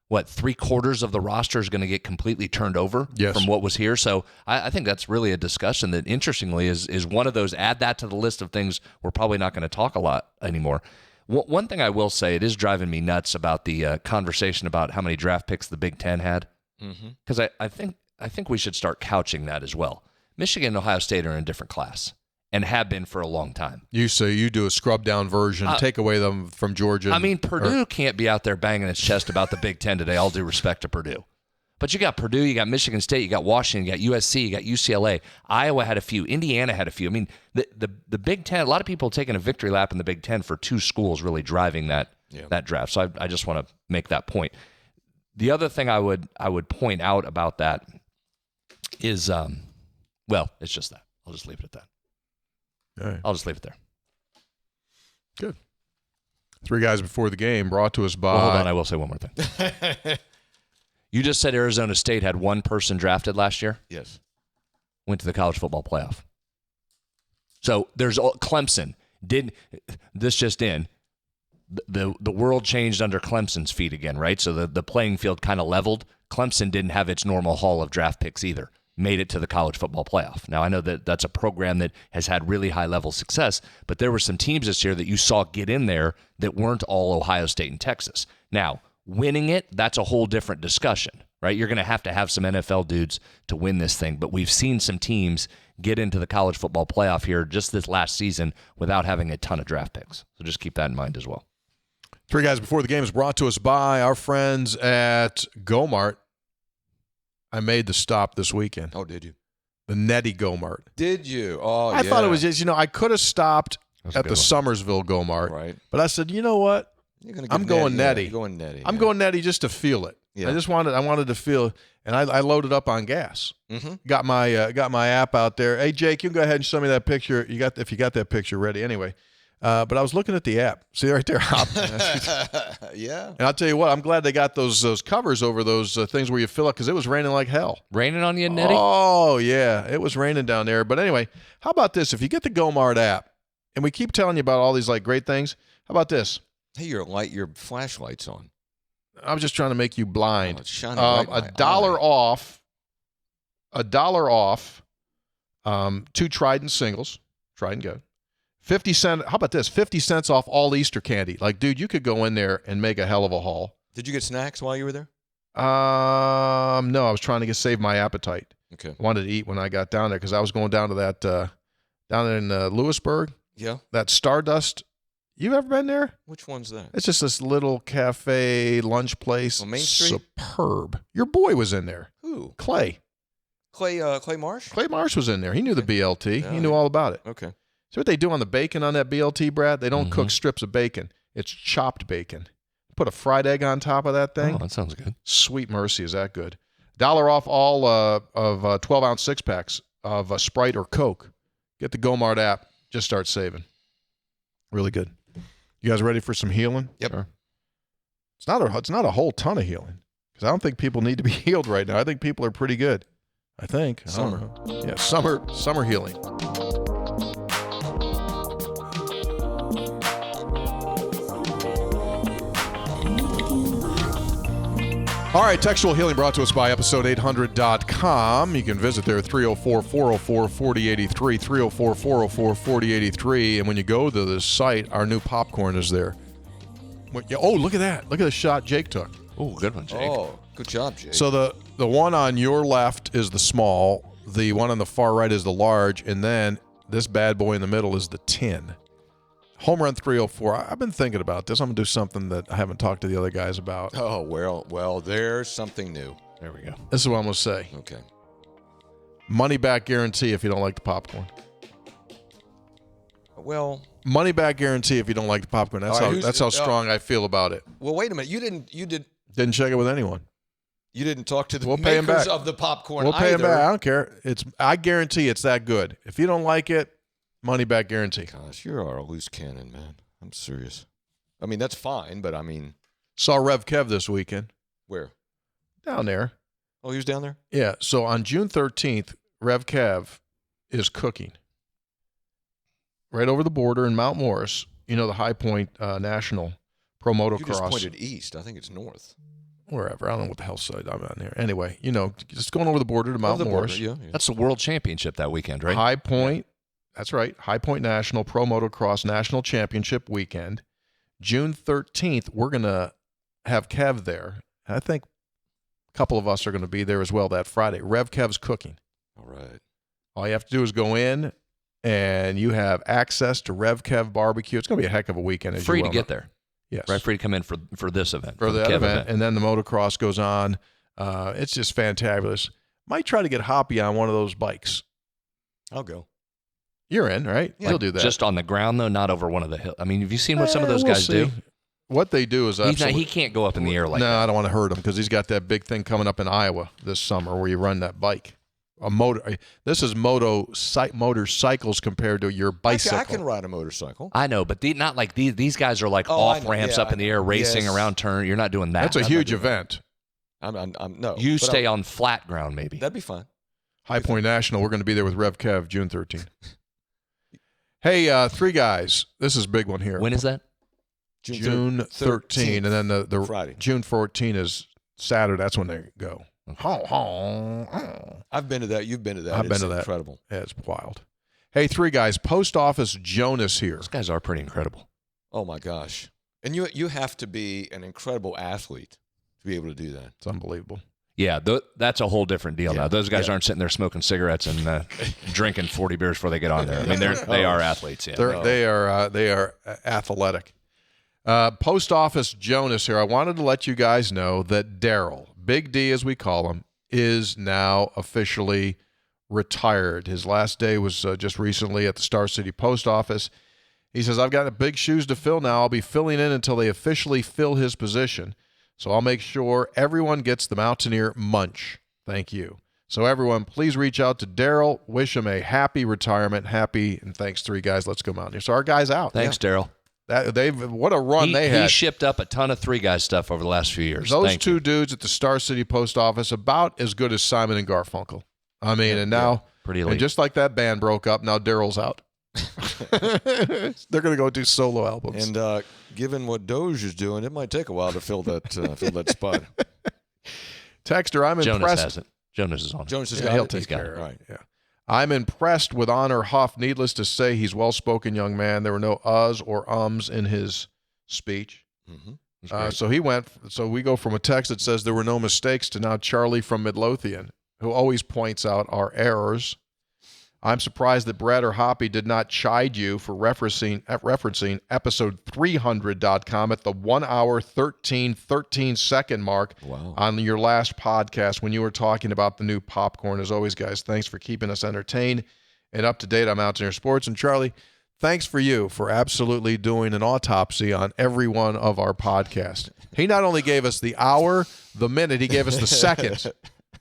3/4 of the roster is going to get completely turned over from what was here. So I think that's really a discussion that, interestingly, is one of those, add that to the list of things we're probably not going to talk a lot anymore. One thing I will say, it is driving me nuts about the conversation about how many draft picks the Big Ten had, because I think we should start couching that as well. Michigan and Ohio State are in a different class and have been for a long time. You say you do a scrub-down version, take away them from Georgia. I mean, Purdue can't be out there banging its chest about the Big Ten today, all due respect to Purdue. But you got Purdue, you got Michigan State, you got Washington, you got USC, you got UCLA. Iowa had a few. Indiana had a few. I mean, the Big Ten, a lot of people taking a victory lap in the Big Ten for two schools really driving that draft. So I just want to make that point. The other thing I would point out about that is, it's just that. I'll just leave it at that. All right. I'll just leave it there. Good. Three guys before the game, brought to us by... Well, hold on, I will say one more thing. You just said Arizona State had one person drafted last year? Yes. Went to the college football playoff. So there's Clemson. This just in. The world changed under Clemson's feet again, right? So the playing field kind of leveled. Clemson didn't have its normal haul of draft picks either. Made it to the college football playoff. Now, I know that that's a program that has had really high-level success, but there were some teams this year that you saw get in there that weren't all Ohio State and Texas. Now, winning it, that's a whole different discussion, right? You're going to have some NFL dudes to win this thing, but we've seen some teams get into the college football playoff here just this last season without having a ton of draft picks. So just keep that in mind as well. Three guys before the game is brought to us by our friends at Go-Mart. I made the stop this weekend. Oh, did you? The Netty Go-Mart. Did you? Oh, I thought it was just, I could have stopped at the Summersville Go-Mart. Right. But I said, you know what? I'm going Netty. You're going Netty. I'm going Netty just to feel it. Yeah. I wanted to feel, and I loaded up on gas. Mm-hmm. Got my app out there. Hey, Jake, you can go ahead and show me that picture. If you got that picture ready. Anyway. But I was looking at the app. See right there? Yeah. And I'll tell you what, I'm glad they got those covers over those things where you fill up, because it was raining like hell. Raining on you, Nettie? Oh, yeah. It was raining down there. But anyway, how about this? If you get the Go-Mart app, and we keep telling you about all these great things, how about this? Hey, your flashlight's on. I'm just trying to make you blind. Oh, it's shining right $1 off. $1 off. 2 Trident singles. Trident go. 50 cents. How about this? 50 cents off all Easter candy. Dude, you could go in there and make a hell of a haul. Did you get snacks while you were there? No, I was trying to save my appetite. Okay. I wanted to eat when I got down there, because I was going down to that down in Lewisburg. Yeah. That Stardust. You've ever been there? Which one's that? It's just this little cafe lunch place. On Main Street? Superb. Your boy was in there. Who? Clay. Clay Marsh? Clay Marsh was in there. He knew the BLT. He knew all about it. Okay. See what they do on the bacon on that BLT, Brad? They don't cook strips of bacon. It's chopped bacon. Put a fried egg on top of that thing. Oh, that sounds good. Sweet mercy, is that good? $1 off all of 12-ounce six-packs of Sprite or Coke. Get the GoMart app. Just start saving. Really good. You guys ready for some healing? Yep. Sure. It's not a whole ton of healing because I don't think people need to be healed right now. I think people are pretty good. I think. Summer. Yeah, summer healing. All right, Textual Healing brought to us by episode800.com. You can visit there at 304-404-4083, 304-404-4083. And when you go to the site, our new popcorn is there. Oh, look at that. Look at the shot Jake took. Oh, good one, Jake. Oh, good job, Jake. So the one on your left is the small, the one on the far right is the large, and then this bad boy in the middle is the tin. Home run 304. I've been thinking about this. I'm going to do something that I haven't talked to the other guys about. Oh, well, there's something new. There we go. This is what I'm going to say. Okay. Money back guarantee if you don't like the popcorn. Well, Money back guarantee if you don't like the popcorn. That's All right, how who's- strong I feel about it. well, wait a minute. You Didn't check it with anyone. didn't talk to the We'll pay 'em makers back. of the popcorn We'll pay either. it back. I don't care. I guarantee it's that good. If you don't like it, money back guarantee. Gosh, you're a loose cannon, man. I'm serious. I mean, that's fine, but I mean, Saw Rev Kev this weekend where? down there. Oh, he was down there? Yeah. So on June 13th, Rev Kev is cooking right over the border in Mount Morris. You know, the High Point National Pro Motocross. You just pointed east. I think it's north. Wherever. I don't know what the hell side I'm on here. Anyway, you know, just going over the border to Mount Over the Morris. border, yeah. That's the World Championship that weekend, right? High Point. That's right. High Point National Pro Motocross National Championship weekend. June 13th, we're going to have Kev there. I think a couple of us are going to be there as well that Friday. Rev Kev's cooking. All right. All you have to do is go in, and you have access to Rev Kev barbecue. It's going to be a heck of a weekend. As Free you to well get know. there. Yes. Right, free to come in for this event. For the that Kev event. And then the motocross goes on. It's just fantabulous. Might try to get Hoppy on one of those bikes. I'll go. You're in, right? Yeah. He'll do that. Just on the ground, though, not over one of the hills. I mean, have you seen what some of those We'll guys see. do? What they do is He can't go up in the air like no, that. I don't want to hurt him because he's got that big thing coming up in Iowa this summer where you run that bike. A motor. This is motorcycles compared to your bicycle. I can ride a motorcycle. I know, but not like these. These guys are like Oh, I off know. ramps Yeah, up in I the know. air, racing Yes. around turn. You're not doing that. That's a not huge doing event. I'm no. You but stay on flat ground, maybe. That'd be fine. High Point National. We're going to be there with Rev Kev June 13th. Hey, three guys. This is a big one here. When is that? June 13, and then the Friday. June 14 is Saturday. That's when they go. I've been to that. You've been to that. I've been It's to that. Incredible. Yeah, it's wild. Hey, three guys. Post Office Jonas here. Those guys are pretty incredible. Oh my gosh! And you have to be an incredible athlete to be able to do that. It's unbelievable. Yeah, that's a whole different deal now. Those guys aren't sitting there smoking cigarettes and drinking 40 beers before they get on there. I mean, they are athletes. Yeah. They are athletic. Post Office Jonas here. I wanted to let you guys know that Daryl, Big D as we call him, is now officially retired. His last day was just recently at the Star City Post Office. He says, I've got big shoes to fill now. I'll be filling in until they officially fill his position. So I'll make sure everyone gets the Mountaineer munch. Thank you. So everyone, please reach out to Daryl. Wish him a happy retirement. Happy, and thanks, three guys. Let's go Mountaineer. So our guy's out. Thanks, Daryl. What a run they had. He shipped up a ton of three guys stuff over the last few years. Those Thank two you. dudes at the Star City Post Office, about as good as Simon and Garfunkel. I mean, and now, pretty and elite. just like that band broke up, now Daryl's out. They're going to go do solo albums. And given what Doge is doing, it might take a while to fill that spot. Texter, I'm Jonas impressed. hasn't. Jonas is on it. Jonas has Yeah, got he'll it. take He's got care it. of it. Right. Yeah. I'm impressed with Honor Huff. Needless to say, he's well-spoken young man. There were no uhs or ums in his speech. Mm-hmm. So we go from a text that says there were no mistakes to now Charlie from Midlothian, who always points out our errors. I'm surprised that Brad or Hoppy did not chide you for referencing episode 300.com at the 1 hour 13 second mark on your last podcast when you were talking about the new popcorn. As always, guys, thanks for keeping us entertained and up to date on Mountaineer Sports. And Charlie, thanks for you for absolutely doing an autopsy on every one of our podcasts. He not only gave us the hour, the minute, he gave us the second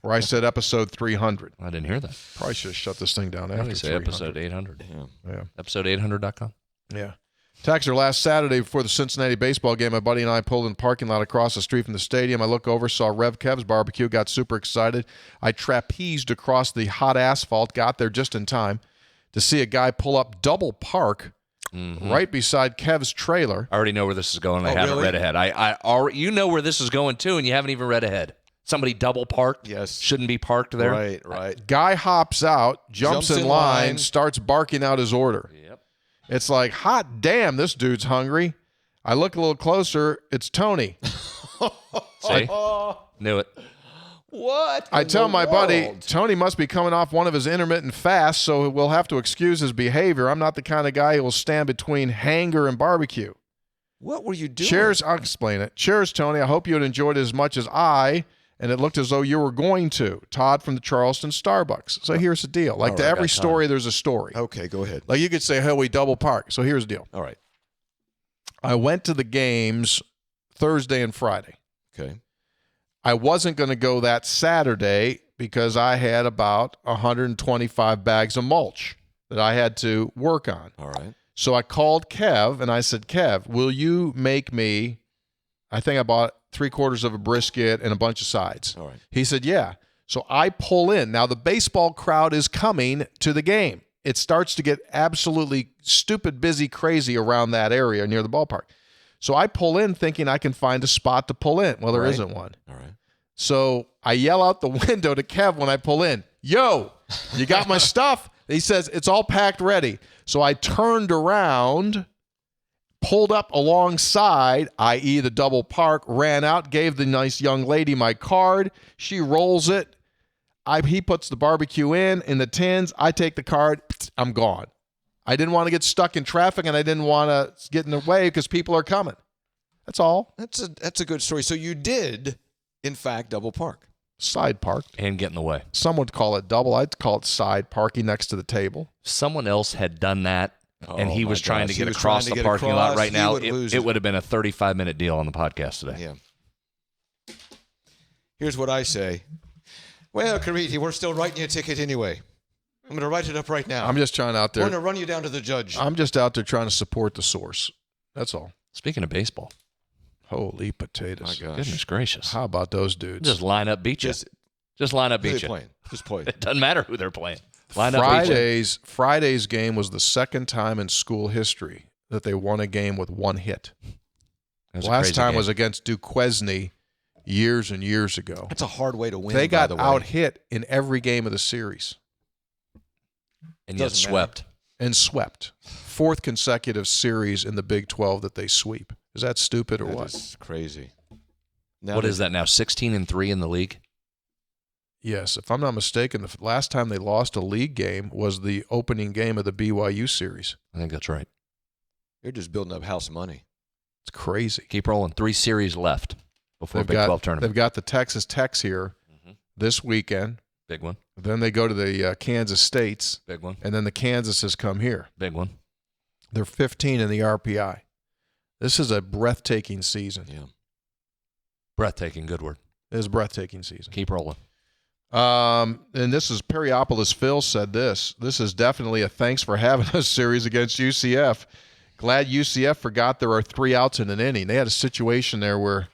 where I said episode 300. I didn't hear that. Probably should have shut this thing down Let after me say 300. episode 800. Yeah. Episode800.com. Yeah. Texter, last Saturday before the Cincinnati baseball game, my buddy and I pulled in the parking lot across the street from the stadium. I look over, saw Rev Kev's barbecue, got super excited. I trapezed across the hot asphalt, got there just in time to see a guy pull up double park right beside Kev's trailer. I already know where this is going. I haven't read ahead. I already, you know where this is going too, and you haven't even read ahead. Somebody double parked. Yes. Shouldn't be parked there. Right. Guy hops out, jumps in line, starts barking out his order. Yep. It's like, hot damn, this dude's hungry. I look a little closer. It's Tony. See? Knew it. What? I tell my buddy, Tony must be coming off one of his intermittent fasts, so we'll have to excuse his behavior. I'm not the kind of guy who will stand between hanger and barbecue. What were you doing? Cheers. I'll explain it. Cheers, Tony. I hope you had enjoyed it as much as I, and it looked as though you were going to. Todd from the Charleston Starbucks. So here's the deal. Like, to every story, there's a story. Okay, go ahead. Like, you could say, hey, we double park. So here's the deal. All right. I went to the games Thursday and Friday. Okay. I wasn't going to go that Saturday because I had about 125 bags of mulch that I had to work on. All right. So I called Kev and I said, Kev, will you make me, I think I bought 3/4 of a brisket and a bunch of sides. All right. He said, yeah. So I pull in. Now the baseball crowd is coming to the game. It starts to get absolutely stupid, busy, crazy around that area near the ballpark. So I pull in thinking I can find a spot to pull in. Well, there isn't one. All right. So I yell out the window to Kev when I pull in, yo, you got my stuff? He says, it's all packed ready. So I turned around, pulled up alongside, i.e. the double park, ran out, gave the nice young lady my card. She rolls it. He puts the barbecue in the tins. I take the card. I'm gone. I didn't want to get stuck in traffic, and I didn't want to get in the way because people are coming. That's all. That's a good story. So you did, in fact, double park. Side parked. And get in the way. Some would call it double. I'd call it side parking next to the table. Someone else had done that, and he was trying to get He was across trying to the get parking across. lot right He now. would lose It it. would have been a 35-minute deal on the podcast today. Yeah. Here's what I say. Well, Cariti, we're still writing you a ticket anyway. I'm going to write it up right now. I'm just trying out We're there. going to run you down to the judge. I'm just out there trying to support the source. That's all. Speaking of baseball, Holy potatoes. My gosh. goodness gracious. How about those dudes? Just line up, beat you. Just line up, Who beat they you. playing? Just play. It doesn't matter who they're playing. Line up, beat you. Friday's game was the second time in school history that they won a game with one hit. It was a Last crazy time game. was against Duquesne years and years ago. That's a hard way to win. They got by the way. out hit in every game of the series and yet Doesn't swept. and swept. Fourth consecutive series in the Big 12 that they sweep. Is that stupid or That what? is crazy. Now What is that now? 16-3 in the league? Yes, if I'm not mistaken, the last time they lost a league game was the opening game of the BYU series. I think that's right. They're just building up house money. It's crazy. Keep rolling. 3 series left before Big 12 tournament. They've got the Texas Techs here this weekend. Big one. Then they go to the Kansas States, Big one. and then the Kansases come here. Big one. They're 15 in the RPI. This is a breathtaking season. Yeah. Breathtaking. Good word. It is a breathtaking season. Keep rolling. And this is Periopolis Phil said this. This is definitely a thanks for having us series against UCF. Glad UCF forgot there are 3 outs in an inning. They had a situation there where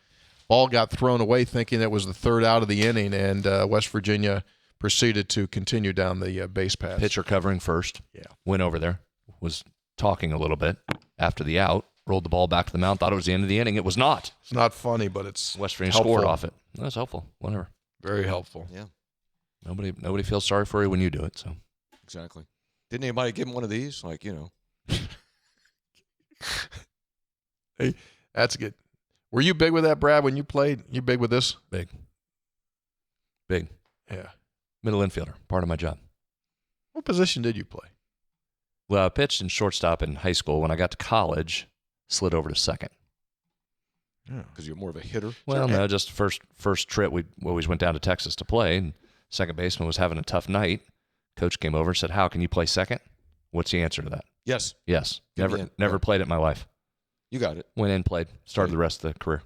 ball got thrown away thinking it was the 3rd out of the inning, and West Virginia proceeded to continue down the base path. Pitcher covering first. Yeah. Went over there. Was talking a little bit after the out. Rolled the ball back to the mound. Thought it was the end of the inning. It was not. It's not funny, but it's West Virginia helpful. scored off it. That's helpful. Whatever. Very helpful. Yeah. Nobody feels sorry for you when you do it. So Exactly. Didn't anybody give him one of these? Like, you know. Hey, that's good. Were you big with that, Brad, when you played? You big with this? big. Yeah. Middle infielder. Part of my job. What position did you play? Well, I pitched in shortstop in high school. When I got to college, slid over to second. Because you're more of a hitter. Well, no, just first trip. We always went down to Texas to play, and second baseman was having a tough night. Coach came over and said, "How can you play second?" What's the answer to that? Yes. Yes. Give me Never yeah. played it in my life. You got it. Went in, played, started the rest of the career.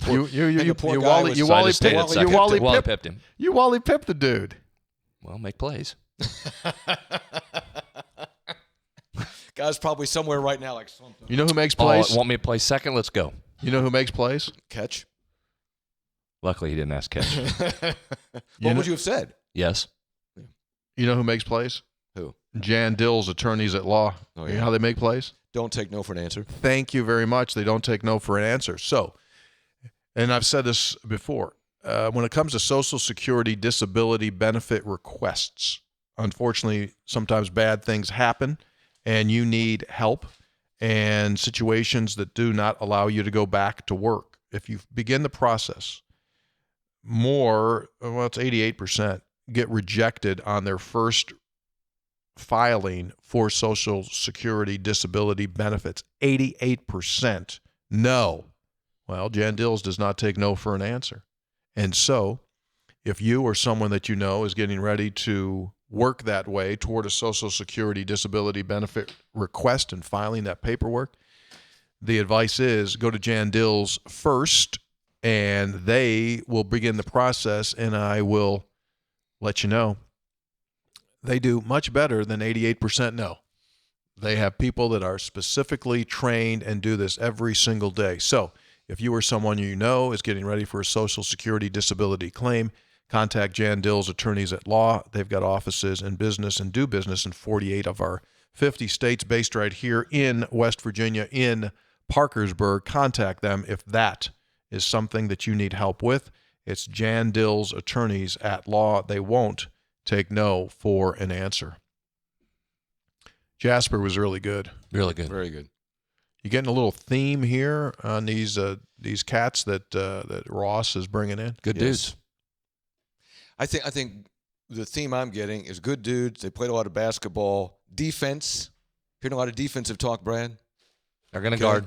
You poor guy was- So I just stayed at second. Wally pipped him. You Wally pipped the dude. Well, make plays. Guy's probably somewhere right now like something. You know who makes Oh, plays? want me to play second? Let's go. You know who makes plays? Catch. Luckily, he didn't ask catch. What would you have said? Yes. You know who makes plays? Who? Jan Dill's attorneys at law. Oh, You yeah. know how they make plays? Don't take no for an answer. Thank you very much. They don't take no for an answer. So, and I've said this before, when it comes to Social Security disability benefit requests, unfortunately, sometimes bad things happen and you need help and situations that do not allow you to go back to work. If you begin the process, it's 88% get rejected on their first filing for Social Security disability benefits. 88% no. Well, Jan Dills does not take no for an answer. And so if you or someone that you know is getting ready to work that way toward a Social Security disability benefit request and filing that paperwork, the advice is go to Jan Dills first, and they will begin the process, and I will let you know. They do much better than 88% no. They have people that are specifically trained and do this every single day. So if you or someone you know is getting ready for a Social Security disability claim, contact Jan Dill's attorneys at law. They've got offices in business and do business in 48 of our 50 states, based right here in West Virginia, in Parkersburg. Contact them if that is something that you need help with. It's Jan Dill's attorneys at law. They won't take no for an answer. Jasper was really good. Really good. Very good. You getting a little theme here on these cats that Ross is bringing in? Good Yes. dudes. I think the theme I'm getting is good dudes. They played a lot of basketball. Defense. Hearing a lot of defensive talk, Brad. They're going to Okay. guard.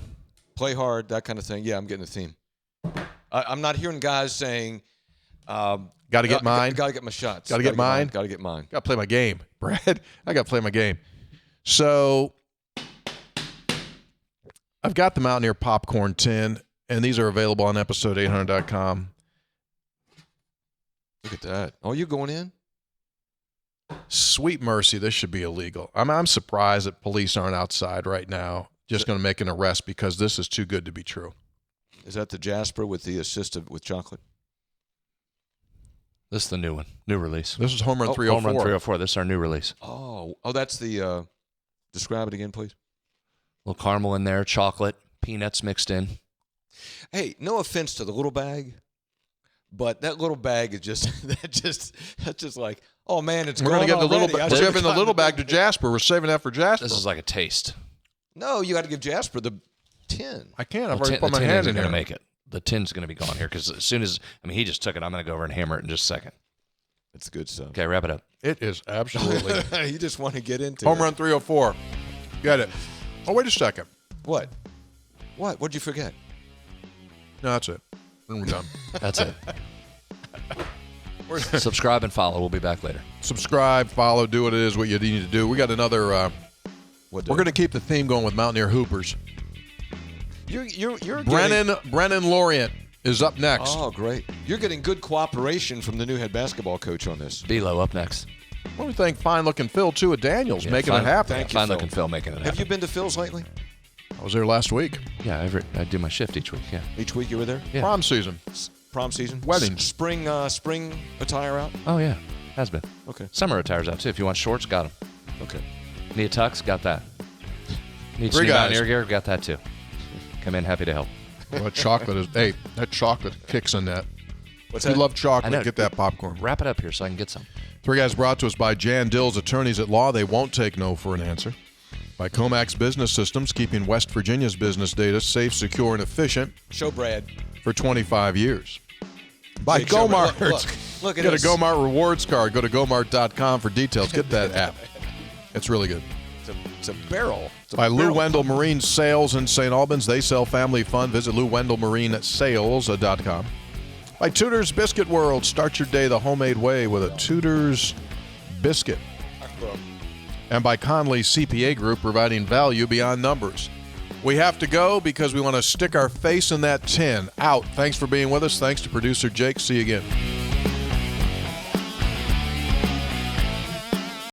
Play hard, that kind of thing. Yeah, I'm getting the theme. I'm not hearing guys saying, Got to get mine. Got to get my shots. Gotta get mine. Got to get mine. Got to play my game, Brad. I got to play my game. So I've got the Mountaineer popcorn tin, and these are available on episode800.com. Look at that. Oh, you going in? Sweet mercy, this should be illegal. I'm surprised that police aren't outside right now just going to make an arrest because this is too good to be true. Is that the Jasper with the assisted with chocolate? This is the new one. New release. This is Home Run Oh, 304. Home Run 304. This is our new release. Oh, that's the. Describe it again, please. A little caramel in there, chocolate, peanuts mixed in. Hey, no offense to the little bag, but that little bag is just that's just like, oh man, it's We're going to give the little already. I bag. We're should've giving the gotten little bag to big- Jasper. We're saving that for Jasper. This is like a taste. No, you got to give Jasper the tin. I can't. I've The already tin, put the my tin hand isn't in going here. to make it. The tin's going to be gone here because as soon as, he just took it. I'm going to go over and hammer it in just a second. That's good stuff. Okay, wrap it up. It is absolutely. You just want to get into Home it. Run 304. Get it. Oh, wait a second. What? What'd you forget? No, that's it. Then we're done. That's it. Subscribe and follow. We'll be back later. Subscribe, follow, do what it is, what you need to do. We got another. We're going to keep the theme going with Mountaineer Hoopers. You're Brennan Lorient is up next. Oh, great! You're getting good cooperation from the new head basketball coach on this. Belo up next. I want to thank Fine Looking Phil, too, at Daniels, Yeah, making fine- it happen. Thank you, Fine Phil. looking Phil making it happen. Have you been to Phil's lately? I was there last week. Yeah, I do my shift each week. Yeah. Each week you were there? Yeah. Prom season. Prom season? Weddings. Spring attire out? Oh yeah, has been. Okay. Summer attires out too. If you want shorts, got them. Okay. Need a tux, got that. Need Three some guys. Mountaineer gear, got that too. Come in, happy to help. Well, that chocolate is. Hey, that chocolate kicks in that. What's If you that? love I chocolate, know. get that popcorn. Wrap it up here so I can get some. Three Guys brought to us by Jan Dill's attorneys at law. They won't take no for an answer. By Comax Business Systems, keeping West Virginia's business data safe, secure, and efficient Show Brad. for 25 years. By Big show, Gomart. look at Get a this. Gomart rewards card. Go to Gomart.com for details. Get that app. It's really good. It's a barrel. It's a By Lou barrel. Wendell Marine Sales in St. Albans. They sell family fun. Visit LouWendellMarineSales.com. By Tudor's Biscuit World. Start your day the homemade way with a Tudor's biscuit. And by Conley CPA Group, providing value beyond numbers. We have to go because we want to stick our face in that tin. Out. Thanks for being with us. Thanks to producer Jake. See you again.